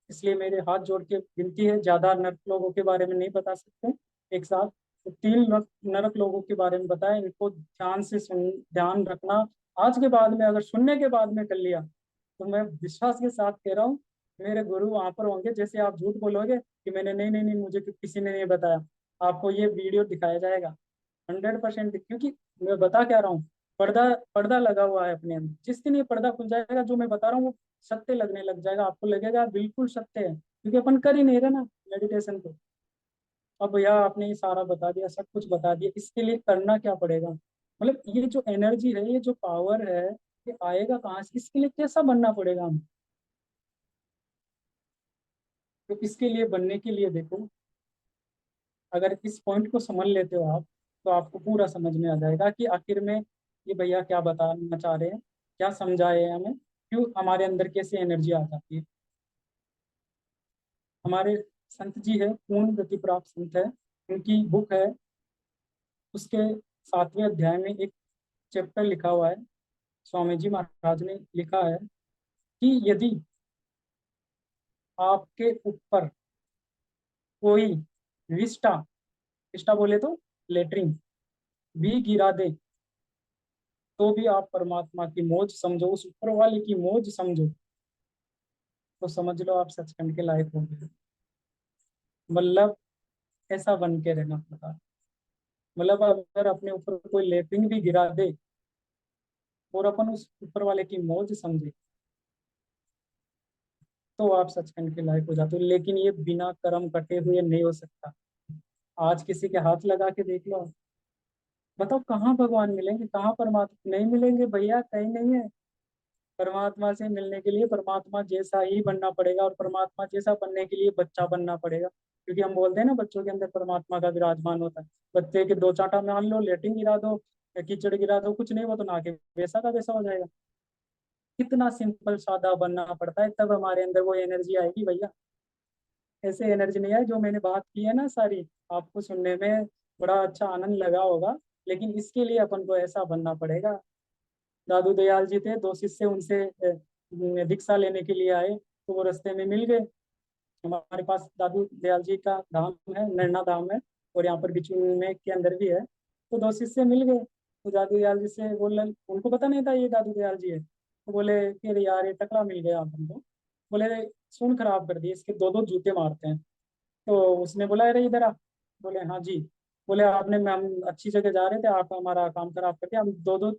S2: इसलिए मेरे हाथ जोड़ के विनती है, ज्यादा नर्क लोगों के बारे में नहीं बता सकते एक साथ, तो 3 नर्क नर्क लोगों के बारे में बताएं, इनको ध्यान से सुन, ध्यान रखना। आज के बाद में अगर सुनने के बाद में कर लिया तो मैं विश्वास के साथ कह रहा हूँ मेरे गुरु वहां पर होंगे। जैसे आप झूठ बोलोगे कि मैंने नहीं नहीं नहीं मुझे किसी ने नहीं बताया, आपको ये वीडियो दिखाया जाएगा 100%। क्योंकि मैं बता क्या रहा हूँ, पर्दा पर्दा लगा हुआ है अपने अंदर। जिस दिन ये पर्दा खुल जाएगा जो मैं बता रहा हूँ वो सत्य लगने लग जाएगा, आपको लगेगा बिल्कुल सत्य है, क्योंकि अपन कर ही नहीं रहे ना मेडिटेशन को। अब भैया आपने ये सारा बता दिया, सब कुछ बता दिया, इसके लिए करना क्या पड़ेगा? मतलब ये जो एनर्जी है, ये जो पावर है, ये आएगा कहाँ से? इसके लिए कैसा बनना पड़ेगा हम? तो इसके लिए बनने के लिए देखो, अगर इस पॉइंट को समझ लेते हो आप तो आपको पूरा समझ में आ जाएगा कि आखिर में ये भैया क्या बताना चाह रहे हैं, क्या समझाए हैं हमें, क्यों हमारे अंदर कैसे एनर्जी आ जाती है। हमारे संत जी है, पूर्ण गति प्राप्त संत है, उनकी बुक है, उसके 7वें अध्याय में एक चैप्टर लिखा हुआ है। स्वामी जी महाराज ने लिखा है कि यदि आपके ऊपर कोई विष्टा, विष्टा बोले तो लेटरिन भी गिरा दे तो भी आप परमात्मा की मौज समझो, उस ऊपर वाले की मौज समझो, तो समझ लो आप सचखंड के लायक हो गए। मतलब ऐसा बन के रहना पड़ता है। मतलब अगर अपने ऊपर कोई लेटरिन भी गिरा दे और अपन उस ऊपर वाले की मौज समझे तो आप सचखंड के लायक हो जाते हो। लेकिन ये बिना कर्म कटे हुए नहीं हो सकता। आज किसी के हाथ लगा के देख लो, बताओ कहाँ भगवान मिलेंगे, कहाँ परमात्मा? नहीं मिलेंगे भैया, कहीं नहीं है। परमात्मा से मिलने के लिए परमात्मा जैसा ही बनना पड़ेगा, और परमात्मा जैसा बनने के लिए बच्चा बनना पड़ेगा। क्योंकि हम बोलते हैं ना बच्चों के अंदर परमात्मा का विराजमान होता है। बच्चे के दो चांटा मान लो, लेटिंग गिरा दो या कीचड़ गिरा दो, कुछ नहीं वो तो नहा के वैसा का वैसा हो जाएगा। कितना सिंपल सादा बनना पड़ता है तब हमारे अंदर वो एनर्जी आएगी भैया। ऐसे एनर्जी नहीं है जो मैंने बात की है ना सारी, आपको सुनने में बड़ा अच्छा आनंद लगा होगा, लेकिन इसके लिए अपन को ऐसा बनना पड़ेगा। दादू दयाल जी थे, 2 शिष्य उनसे दीक्षा लेने के लिए आए, तो वो रास्ते में मिल गए। हमारे पास दादू दयाल जी का धाम है, नैना धाम है, और यहाँ पर बिचू में के अंदर भी है। तो 2 शिष्य मिल गए, तो दादू दयाल जी से बोले, उनको पता नहीं था ये दादू दयाल जी है, तो बोले कि अरे यार ये टकला मिल गया आप हमको। बोले सुन खराब कर दिए, इसके दो दो जूते मारते हैं। तो उसने बोला अरे इधर आ। बोले हाँ जी। बोले आपने, हम अच्छी जगह जा रहे थे, आप हमारा काम खराब करके हम दो दो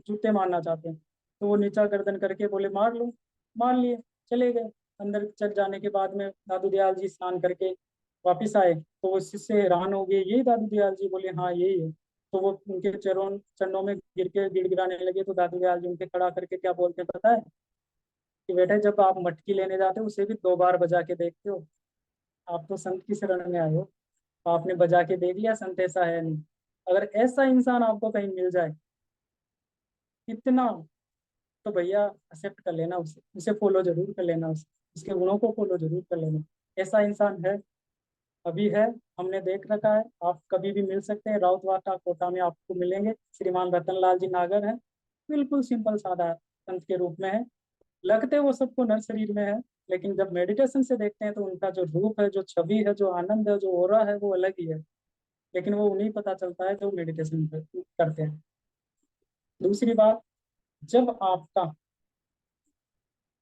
S2: जूते मारना चाहते हैं। तो वो नीचा गर्दन करके बोले मार लो। मार लिए, चले गए। अंदर चल जाने के बाद में दादू दयाल जी स्नान करके वापिस आए, तो वो शिष्य हैरान हो गए, यही दादू दयाल जी? बोले हाँ यही है। तो वो उनके चरणों चरणों में गिर के गिड़गिड़ाने लगे। तो दादू दयाल जी उनके खड़ा करके क्या बोलते हैं पता है? कि बेटे जब आप मटकी लेने जाते हो उसे भी 2 बार बजा के देखते हो। आप तो संत की शरण में आए हो, तो आपने बजा के देख लिया संत ऐसा है नहीं। अगर ऐसा इंसान आपको कहीं मिल जाए इतना, तो भैया एक्सेप्ट कर लेना उसे, उसे फॉलो जरूर कर लेना, उसे उसके गुणों को फॉलो जरूर कर लेना। ऐसा इंसान है, अभी है, हमने देख रखा है। आप कभी भी मिल सकते हैं, राउत वाटा कोटा में आपको मिलेंगे। श्रीमान रतनलाल जी नागर हैं, बिल्कुल सिंपल सादा संत के रूप में है। लगते वो सबको नर शरीर में है, लेकिन जब मेडिटेशन से देखते हैं तो उनका जो रूप है, जो छवि है, जो आनंद है, जो ओरा है, वो अलग ही है। लेकिन वो उन्हें पता चलता है जो मेडिटेशन करते हैं। दूसरी बात, जब आपका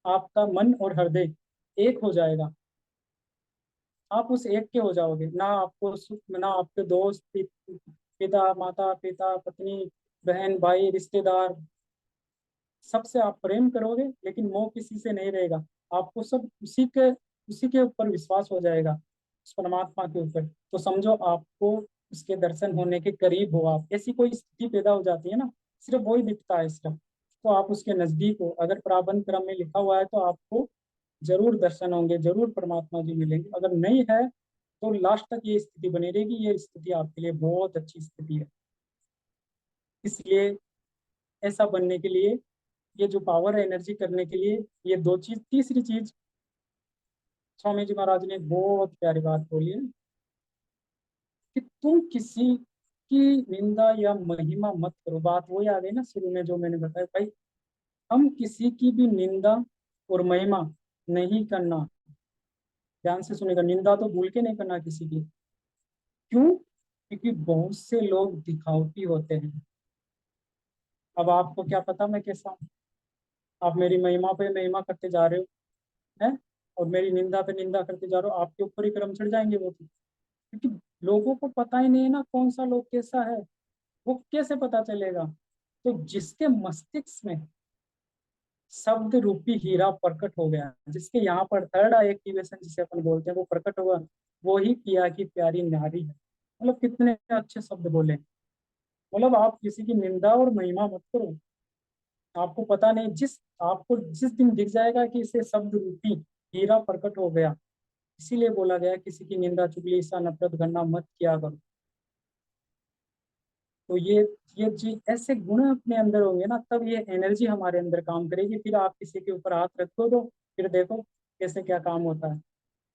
S2: आपका मन और हृदय एक हो जाएगा, आप उस एक के हो जाओगे। ना आपको सुख, ना आपके दोस्त, पिता माता पिता पत्नी बहन भाई रिश्तेदार, सबसे आप प्रेम करोगे, लेकिन मोह किसी से नहीं रहेगा। आपको सब उसी के ऊपर विश्वास हो जाएगा, उस परमात्मा के ऊपर। तो समझो आपको उसके दर्शन होने के करीब हो, आप ऐसी कोई स्थिति पैदा हो जाती है ना, सिर्फ वही दिखता है सिर्फ। तो आप उसके नजदीक हो। अगर प्रारब्ध क्रम में लिखा हुआ है तो आपको जरूर दर्शन होंगे, जरूर परमात्मा जी मिलेंगे। अगर नहीं है तो लास्ट तक ये स्थिति बनी रहेगी। ये स्थिति आपके लिए बहुत अच्छी स्थिति है। इसलिए ऐसा बनने के लिए, ये जो पावर है एनर्जी करने के लिए, ये दो चीज। तीसरी चीज, स्वामी जी महाराज ने बहुत प्यारी बात बोली है कि तुम किसी की निंदा या महिमा मत करो। बात वही आ गई ना शुरू में जो मैंने बताया भाई, हम किसी की भी निंदा और महिमा नहीं करना। ध्यान से सुनेगा, निंदा तो भूल के नहीं करना किसी की। क्यों? क्योंकि बहुत से लोग दिखावटी होते हैं। अब आपको क्या पता मैं कैसा हूँ? आप मेरी महिमा पे महिमा करते जा रहे हो, हैं, और मेरी निंदा पे निंदा करते जा रहे हो। आपके ऊपर ही कर्म चढ़ जाएंगे वो तो। क्योंकि लोगों को पता ही नहीं है ना कौन सा लोग कैसा है, वो कैसे पता चलेगा? तो जिसके मस्तिष्क में शब्द रूपी हीरा प्रकट हो गया, जिसके यहाँ पर थर्ड आई एक्टिवेशन जिसे अपन बोलते हैं वो प्रकट हुआ, वो ही पिया की प्यारी नारी है। मतलब कितने अच्छे शब्द बोले। मतलब आप किसी की निंदा और महिमा मत करो। आपको पता नहीं, आपको जिस दिन दिख जाएगा कि इसे शब्द रूपी हीरा प्रकट हो गया। इसीलिए बोला गया किसी की निंदा चुगली ईर्ष्या नफरत गणना मत किया करो। तो ये जी ऐसे गुण अपने अंदर होंगे ना, तब ये एनर्जी हमारे अंदर काम करेगी। फिर आप किसी के ऊपर हाथ रखो तो फिर देखो कैसे क्या काम होता है।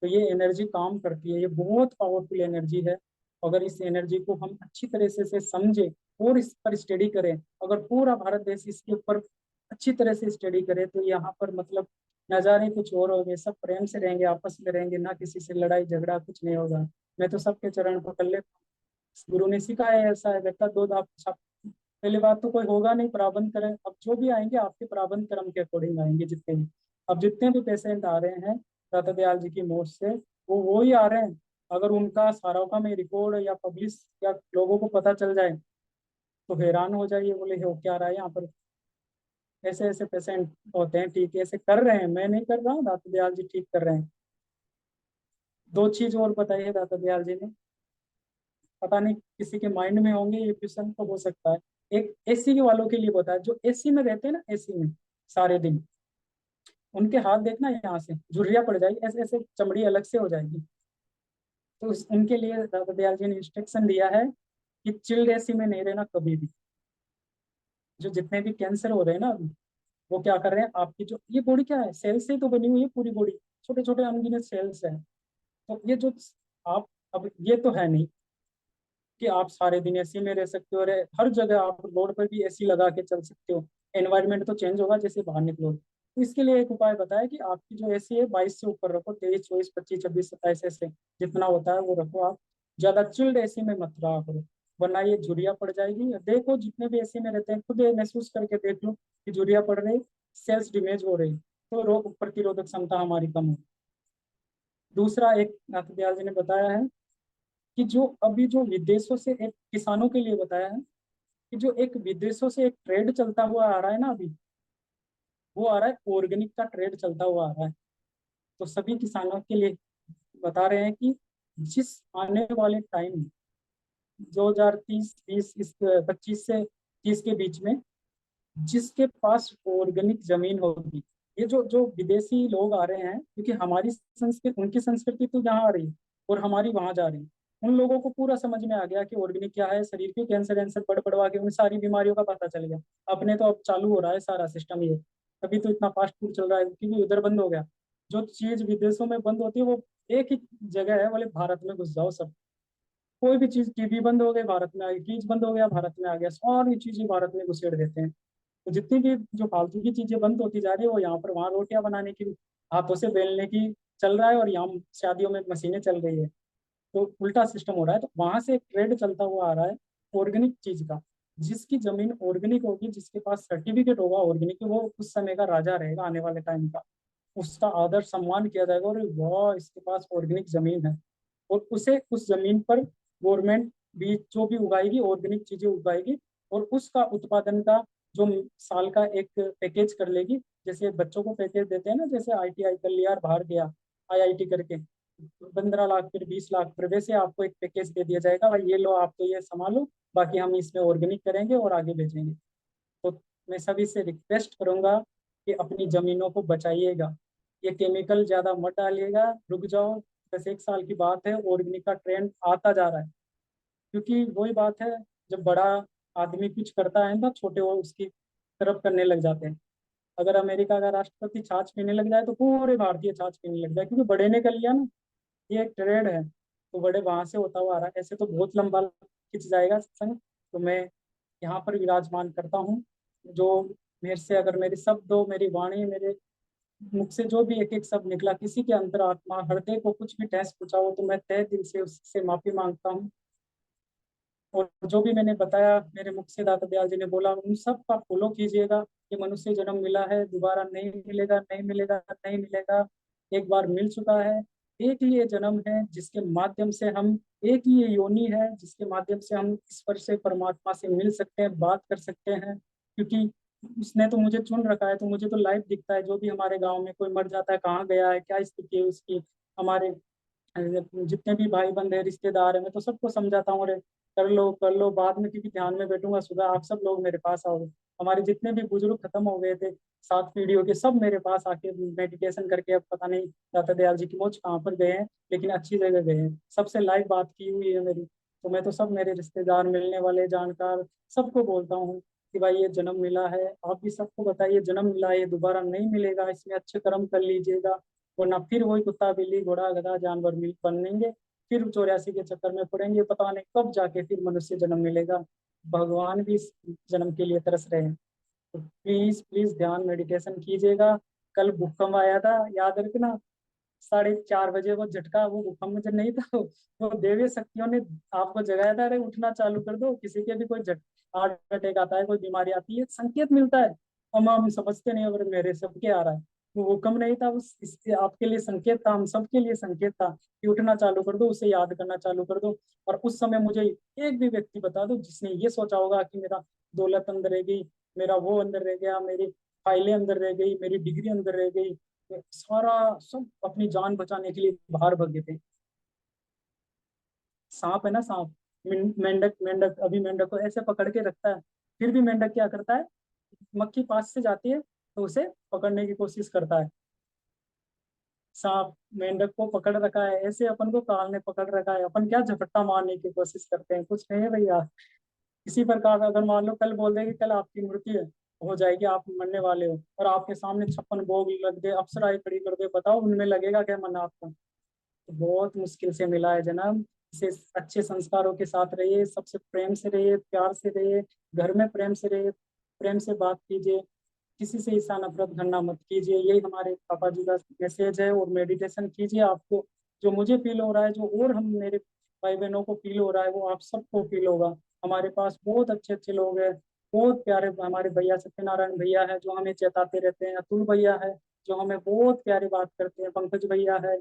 S2: तो ये एनर्जी काम करती है, ये बहुत पावरफुल एनर्जी है। अगर इस एनर्जी को हम अच्छी तरह से समझे और इस पर स्टडी करें, अगर पूरा भारत देश इसके ऊपर अच्छी तरह से स्टडी करे, तो यहाँ पर मतलब नज़ारे कुछ और होंगे। सब प्रेम से रहेंगे, आपस में रहेंगे, ना किसी से लड़ाई झगड़ा कुछ नहीं होगा। मैं तो सबके चरण पकड़ ले। गुरु ने सिखाया है, ऐसा है बेटा, दो दांत छाप। पहली बात तो कोई होगा नहीं प्रारब्ध करें। अब जो भी आएंगे आपके प्रारब्ध कर्म के अकॉर्डिंग आएंगे जितने भी। अब जितने भी पेशेंट आ रहे हैं दाता दयाल जी की मौत से, वो ही आ रहे हैं। अगर उनका सारा का में रिकॉर्ड या पब्लिश या लोगों को पता चल जाए तो हैरान हो जाइए, बोले हो क्या रहा है यहाँ पर। ऐसे ऐसे पेशेंट होते हैं, ठीक है, ऐसे कर रहे हैं, मैं नहीं कर रहा हूँ, दाता दयाल जी ठीक कर रहे हैं। दो चीज और बताई है दाता दयाल जी ने, पता नहीं किसी के माइंड में होंगे ये क्वेश्चन, तो हो सकता है। एक एसी के वालों के लिए बताया, जो एसी में रहते हैं ना, एसी में सारे दिन, उनके हाथ देखना यहाँ से झुर्रियाँ पड़ जाएगी, ऐसे ऐसे चमड़ी अलग से हो जाएगी। तो उनके लिए दादा दयाल जी ने इंस्ट्रक्शन दिया है कि चिल्ड एसी में नहीं रहना कभी भी। जो जितने भी कैंसर हो रहे हैं ना अभी, वो क्या कर रहे हैं, आपकी जो ये बॉडी क्या है, सेल से तो बनी हुई है पूरी बॉडी, छोटे छोटे अनगिनत सेल्स है। तो ये जो आप, अब ये तो है नहीं कि आप सारे दिन एसी में रह सकते हो, और हर जगह आप रोड पर भी एसी लगा के चल सकते हो। एनवायरनमेंट तो चेंज होगा जैसे बाहर निकलो। तो इसके लिए एक उपाय बताया कि आपकी जो एसी है 22 से ऊपर रखो, 23 24 25 26 27 ऐसे जितना होता है वो रखो। आप ज्यादा चिल्ड एसी में मत रहा करो, वरना ये झुर्रियाँ पड़ जाएगी। देखो जितने भी एसी में रहते हैं, खुद ये महसूस करके देख लो कि झुर्रियाँ पड़ रही, सेल्स डैमेज हो रही, तो रोग प्रतिरोधक क्षमता हमारी कम हो। दूसरा एक नाथ दयाल जी ने बताया है कि जो अभी जो विदेशों से, एक किसानों के लिए बताया है कि जो एक विदेशों से एक ट्रेड चलता हुआ आ रहा है ना अभी, वो आ रहा है ऑर्गेनिक का ट्रेड चलता हुआ आ रहा है। तो सभी किसानों के लिए बता रहे हैं कि जिस आने वाले टाइम 2030 20 इस 25 से 30 के बीच में जिसके पास ऑर्गेनिक जमीन होगी, ये जो जो विदेशी लोग आ रहे हैं, क्योंकि हमारी संस्कृति उनकी संस्कृति तो यहाँ आ रही है और हमारी वहां जा रही है। उन लोगों को पूरा समझ में आ गया कि ऑर्गेनिक क्या है, शरीर के कैंसर वैंसर बढ़ बढ़वा के उन सारी बीमारियों का पता चल गया। अपने तो अब चालू हो रहा है सारा सिस्टम ये, तभी तो इतना फास्ट फूड चल रहा है, क्योंकि उधर बंद हो गया। जो चीज विदेशों में बंद होती है वो एक ही जगह है, बोले भारत में घुस जाओ सब। कोई भी चीज, टीवी बंद हो गई भारत में आ गई, फ्रिज बंद हो गया भारत में आ गया, सारी चीजें भारत में घुसेड़ देते हैं। तो जितनी भी जो फालतू की चीजें बंद होती जा रही है, वो यहाँ पर वहां रोटियां बनाने की, हाथों से बेलने की चल रहा है, और यहाँ शादियों में मशीनें चल रही है। तो उल्टा सिस्टम हो रहा है। तो वहां से एक ट्रेंड चलता हुआ आ रहा है ऑर्गेनिक चीज का। जिसकी जमीन ऑर्गेनिक होगी, जिसके पास सर्टिफिकेट होगा ऑर्गेनिक, वो उस समय का राजा रहेगा आने वाले टाइम का। उसका आदर सम्मान किया जाएगा, और वाह इसके पास ऑर्गेनिक जमीन है। और उसे उस जमीन पर गवर्नमेंट बीज जो भी उगाएगी, ऑर्गेनिक चीजें उगाएगी, और उसका उत्पादन का जो साल का एक पैकेज कर लेगी। जैसे बच्चों को पैकेज देते हैं ना, जैसे आईटीआई कर लिया और बाहर गया आईआईटी करके 15 लाख फिर 20 लाख, फिर वैसे आपको एक पैकेज दे दिया जाएगा, भाई ये लो आप तो ये संभालो, बाकी हम इसमें ऑर्गेनिक करेंगे और आगे भेजेंगे। तो मैं सभी से रिक्वेस्ट करूंगा कि अपनी जमीनों को बचाइएगा। ये केमिकल ज्यादा मत डालिएगा, रुक जाओ, बस 1 साल की बात है, ऑर्गेनिक का ट्रेंड आता जा रहा है। क्योंकि वही बात है, जब बड़ा आदमी कुछ करता है ना, छोटे वो उसकी तरफ करने लग जाते हैं। अगर अमेरिका का राष्ट्रपति छाछ पीने लग जाए तो पूरे भारतीय छाछ पीने लग जाए, क्योंकि बड़े ने कर लिया ना, ये एक ट्रेंड है, तो बड़े वहां से होता हुआ आ रहा है। ऐसे तो बहुत लंबा खिंच जाएगा सत्संग, तो मैं यहाँ पर विराजमान करता हूँ। जो मेरे से, अगर मेरे शब्दों, मेरी वाणी, मेरे मुख से जो भी एक एक शब्द निकला, किसी के अंतर आत्मा हृदय को कुछ भी ठेस पहुंचा हो, तो मैं तहे दिल से उससे माफी मांगता हूँ। और जो भी मैंने बताया, मेरे मुख से दाता दयाल जी ने बोला, उन सब का फॉलो कीजिएगा। ये मनुष्य जन्म मिला है, दोबारा नहीं मिलेगा, नहीं मिलेगा, नहीं मिलेगा। एक बार मिल चुका है। एक ही ये जन्म है जिसके माध्यम से हम, एक ही ये योनि है जिसके माध्यम से हम ईश्वर से, परमात्मा से मिल सकते हैं, बात कर सकते हैं। क्योंकि उसने तो मुझे चुन रखा है, तो मुझे तो लाइव दिखता है। जो भी हमारे गाँव में कोई मर जाता है, कहाँ गया है, क्या स्थिति है उसकी, हमारे जितने भी भाई बंद है, रिश्तेदार है, मैं तो सबको समझाता हूँ, अरे कर लो बाद में, क्योंकि ध्यान में बैठूंगा, सुबह आप सब लोग मेरे पास आओगे। हमारे जितने भी बुजुर्ग खत्म हो गए थे 7 पीढ़ियों के, सब मेरे पास आके मेडिटेशन करके, अब पता नहीं दाता दयाल जी की मोच कहाँ पर गए हैं, लेकिन अच्छी जगह गए हैं। सबसे लाइव बात की हुई है मेरी। तो मैं तो सब मेरे रिश्तेदार, मिलने वाले, जानकार, सबको बोलता हूँ कि भाई ये जन्म मिला है, आप भी सबको बताइए जन्म मिला है, ये दोबारा नहीं मिलेगा, इसमें अच्छे कर्म कर लीजिएगा, वरना फिर वही कुत्ता बिल्ली घोड़ा गधा जानवर मिल बनेंगे, फिर 84 के चक्कर में पड़ेंगे, पता नहीं कब जाके फिर मनुष्य जन्म मिलेगा। भगवान भी इस जन्म के लिए तरस रहे हैं। तो प्लीज प्लीज ध्यान मेडिटेशन कीजिएगा। कल भूकंप आया था, याद रखना, 4:30 बजे वो झटका, वो भूकंप मुझे नहीं था, वो देवी शक्तियों ने आपको जगाया था, अरे उठना चालू कर दो। किसी के भी कोई हार्ट अटैक आता है, कोई बीमारी आती है, संकेत मिलता है, हम समझते नहीं, अगर मेरे सबके आ रहा है। वो हुक्म नहीं था, उस इसके आपके लिए संकेत था, हम सबके लिए संकेत था कि उठना चालू कर दो, उसे याद करना चालू कर दो। और उस समय मुझे एक भी व्यक्ति बता दो जिसने ये सोचा होगा कि मेरा दौलत अंदर रह गई, मेरा वो अंदर रह गया, मेरी फाइलें अंदर रह गई, मेरी डिग्री अंदर रह गई, सारा सब अपनी जान बचाने के लिए बाहर भाग गए थे। सांप है ना, सांप, मेंढक, मेंढक अभी मेंढक को ऐसे पकड़ के रखता है, फिर भी मेंढक क्या करता है, मक्खी पास से जाती है तो उसे पकड़ने की कोशिश करता है। सांप मेंढक को पकड़ रखा है, ऐसे अपन को काल ने पकड़ रखा है, अपन क्या झपट्टा मारने की कोशिश करते हैं, कुछ नहीं है भैया। इसी प्रकार अगर मान लो कल बोल दे कि कल आपकी मृत्यु है, हो जाएगी, आप मरने वाले हो, और आपके सामने 56 भोग लग दे, अप्सराएं खड़ी कर दे, बताओ उनमें लगेगा क्या मन आपका? तो बहुत मुश्किल से मिला है जन्म। इसे अच्छे संस्कारों के साथ रहिए, सबसे प्रेम से रहिए, प्यार से रहिए, घर में प्रेम से रहिए, प्रेम से बात कीजिए, किसी से ईर्ष्या नफरत करना मत कीजिए। यही हमारे पापा जी का मैसेज है। और मेडिटेशन कीजिए, आपको जो मुझे फील हो रहा है, जो और हम मेरे भाई बहनों को फील हो रहा है, वो आप सबको फील होगा। हमारे पास बहुत अच्छे अच्छे लोग हैं, बहुत प्यारे हमारे भैया सत्यनारायण भैया है जो हमें चेताते रहते हैं, अतुल भैया है जो हमें बहुत प्यारी बात करते हैं, पंकज भैया है,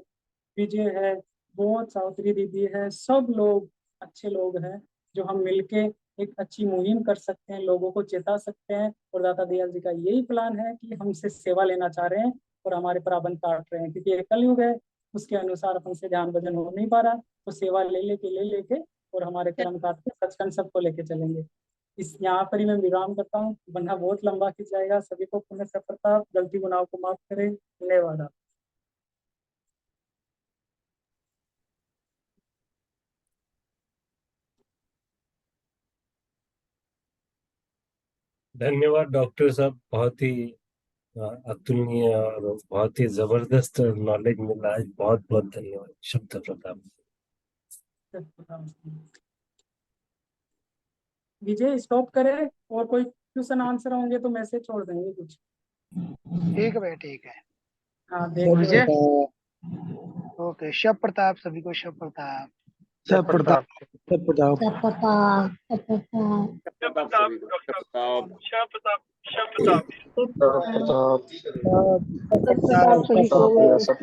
S2: विजय है, बहुत, सावित्री दीदी है, सब लोग अच्छे लोग हैं जो हम मिलके एक अच्छी मुहिम कर सकते हैं, लोगों को चेता सकते हैं। और दाता दयाल जी का यही प्लान है कि हमसे सेवा लेना चाह रहे हैं और हमारे प्रारब्ध काट रहे हैं, क्योंकि ये कलयुग है, उसके अनुसार अपन से ध्यान भजन हो नहीं पा रहा, तो सेवा ले लेके और हमारे कर्म काट के सचखंड सबको लेके चलेंगे। इस यहाँ पर ही मैं विराम करता हूँ, वरना बहुत लंबा खिंच जाएगा। सभी को पुण्य सफलता, गलती गुनाह को माफ करें। धन्यवाद।
S3: धन्यवाद डॉक्टर साहब, बहुत ही अतुलनीय और बहुत ही जबरदस्त नॉलेज मिला है। बहुत बहुत धन्यवाद। शब्द प्रताप।
S2: विजय स्टॉप करे, और कोई क्वेश्चन आंसर होंगे तो मैसेज छोड़ देंगे कुछ।
S1: ठीक है भाई, ठीक है।
S2: हाँ देख लो।
S1: विजय, ओके। शब प्रताप सभी को, शब प्रताप।
S3: सब प्रताप, सब प्रताप।
S1: प्रताप सभी को।
S4: सब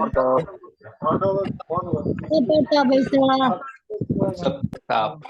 S4: प्रताप।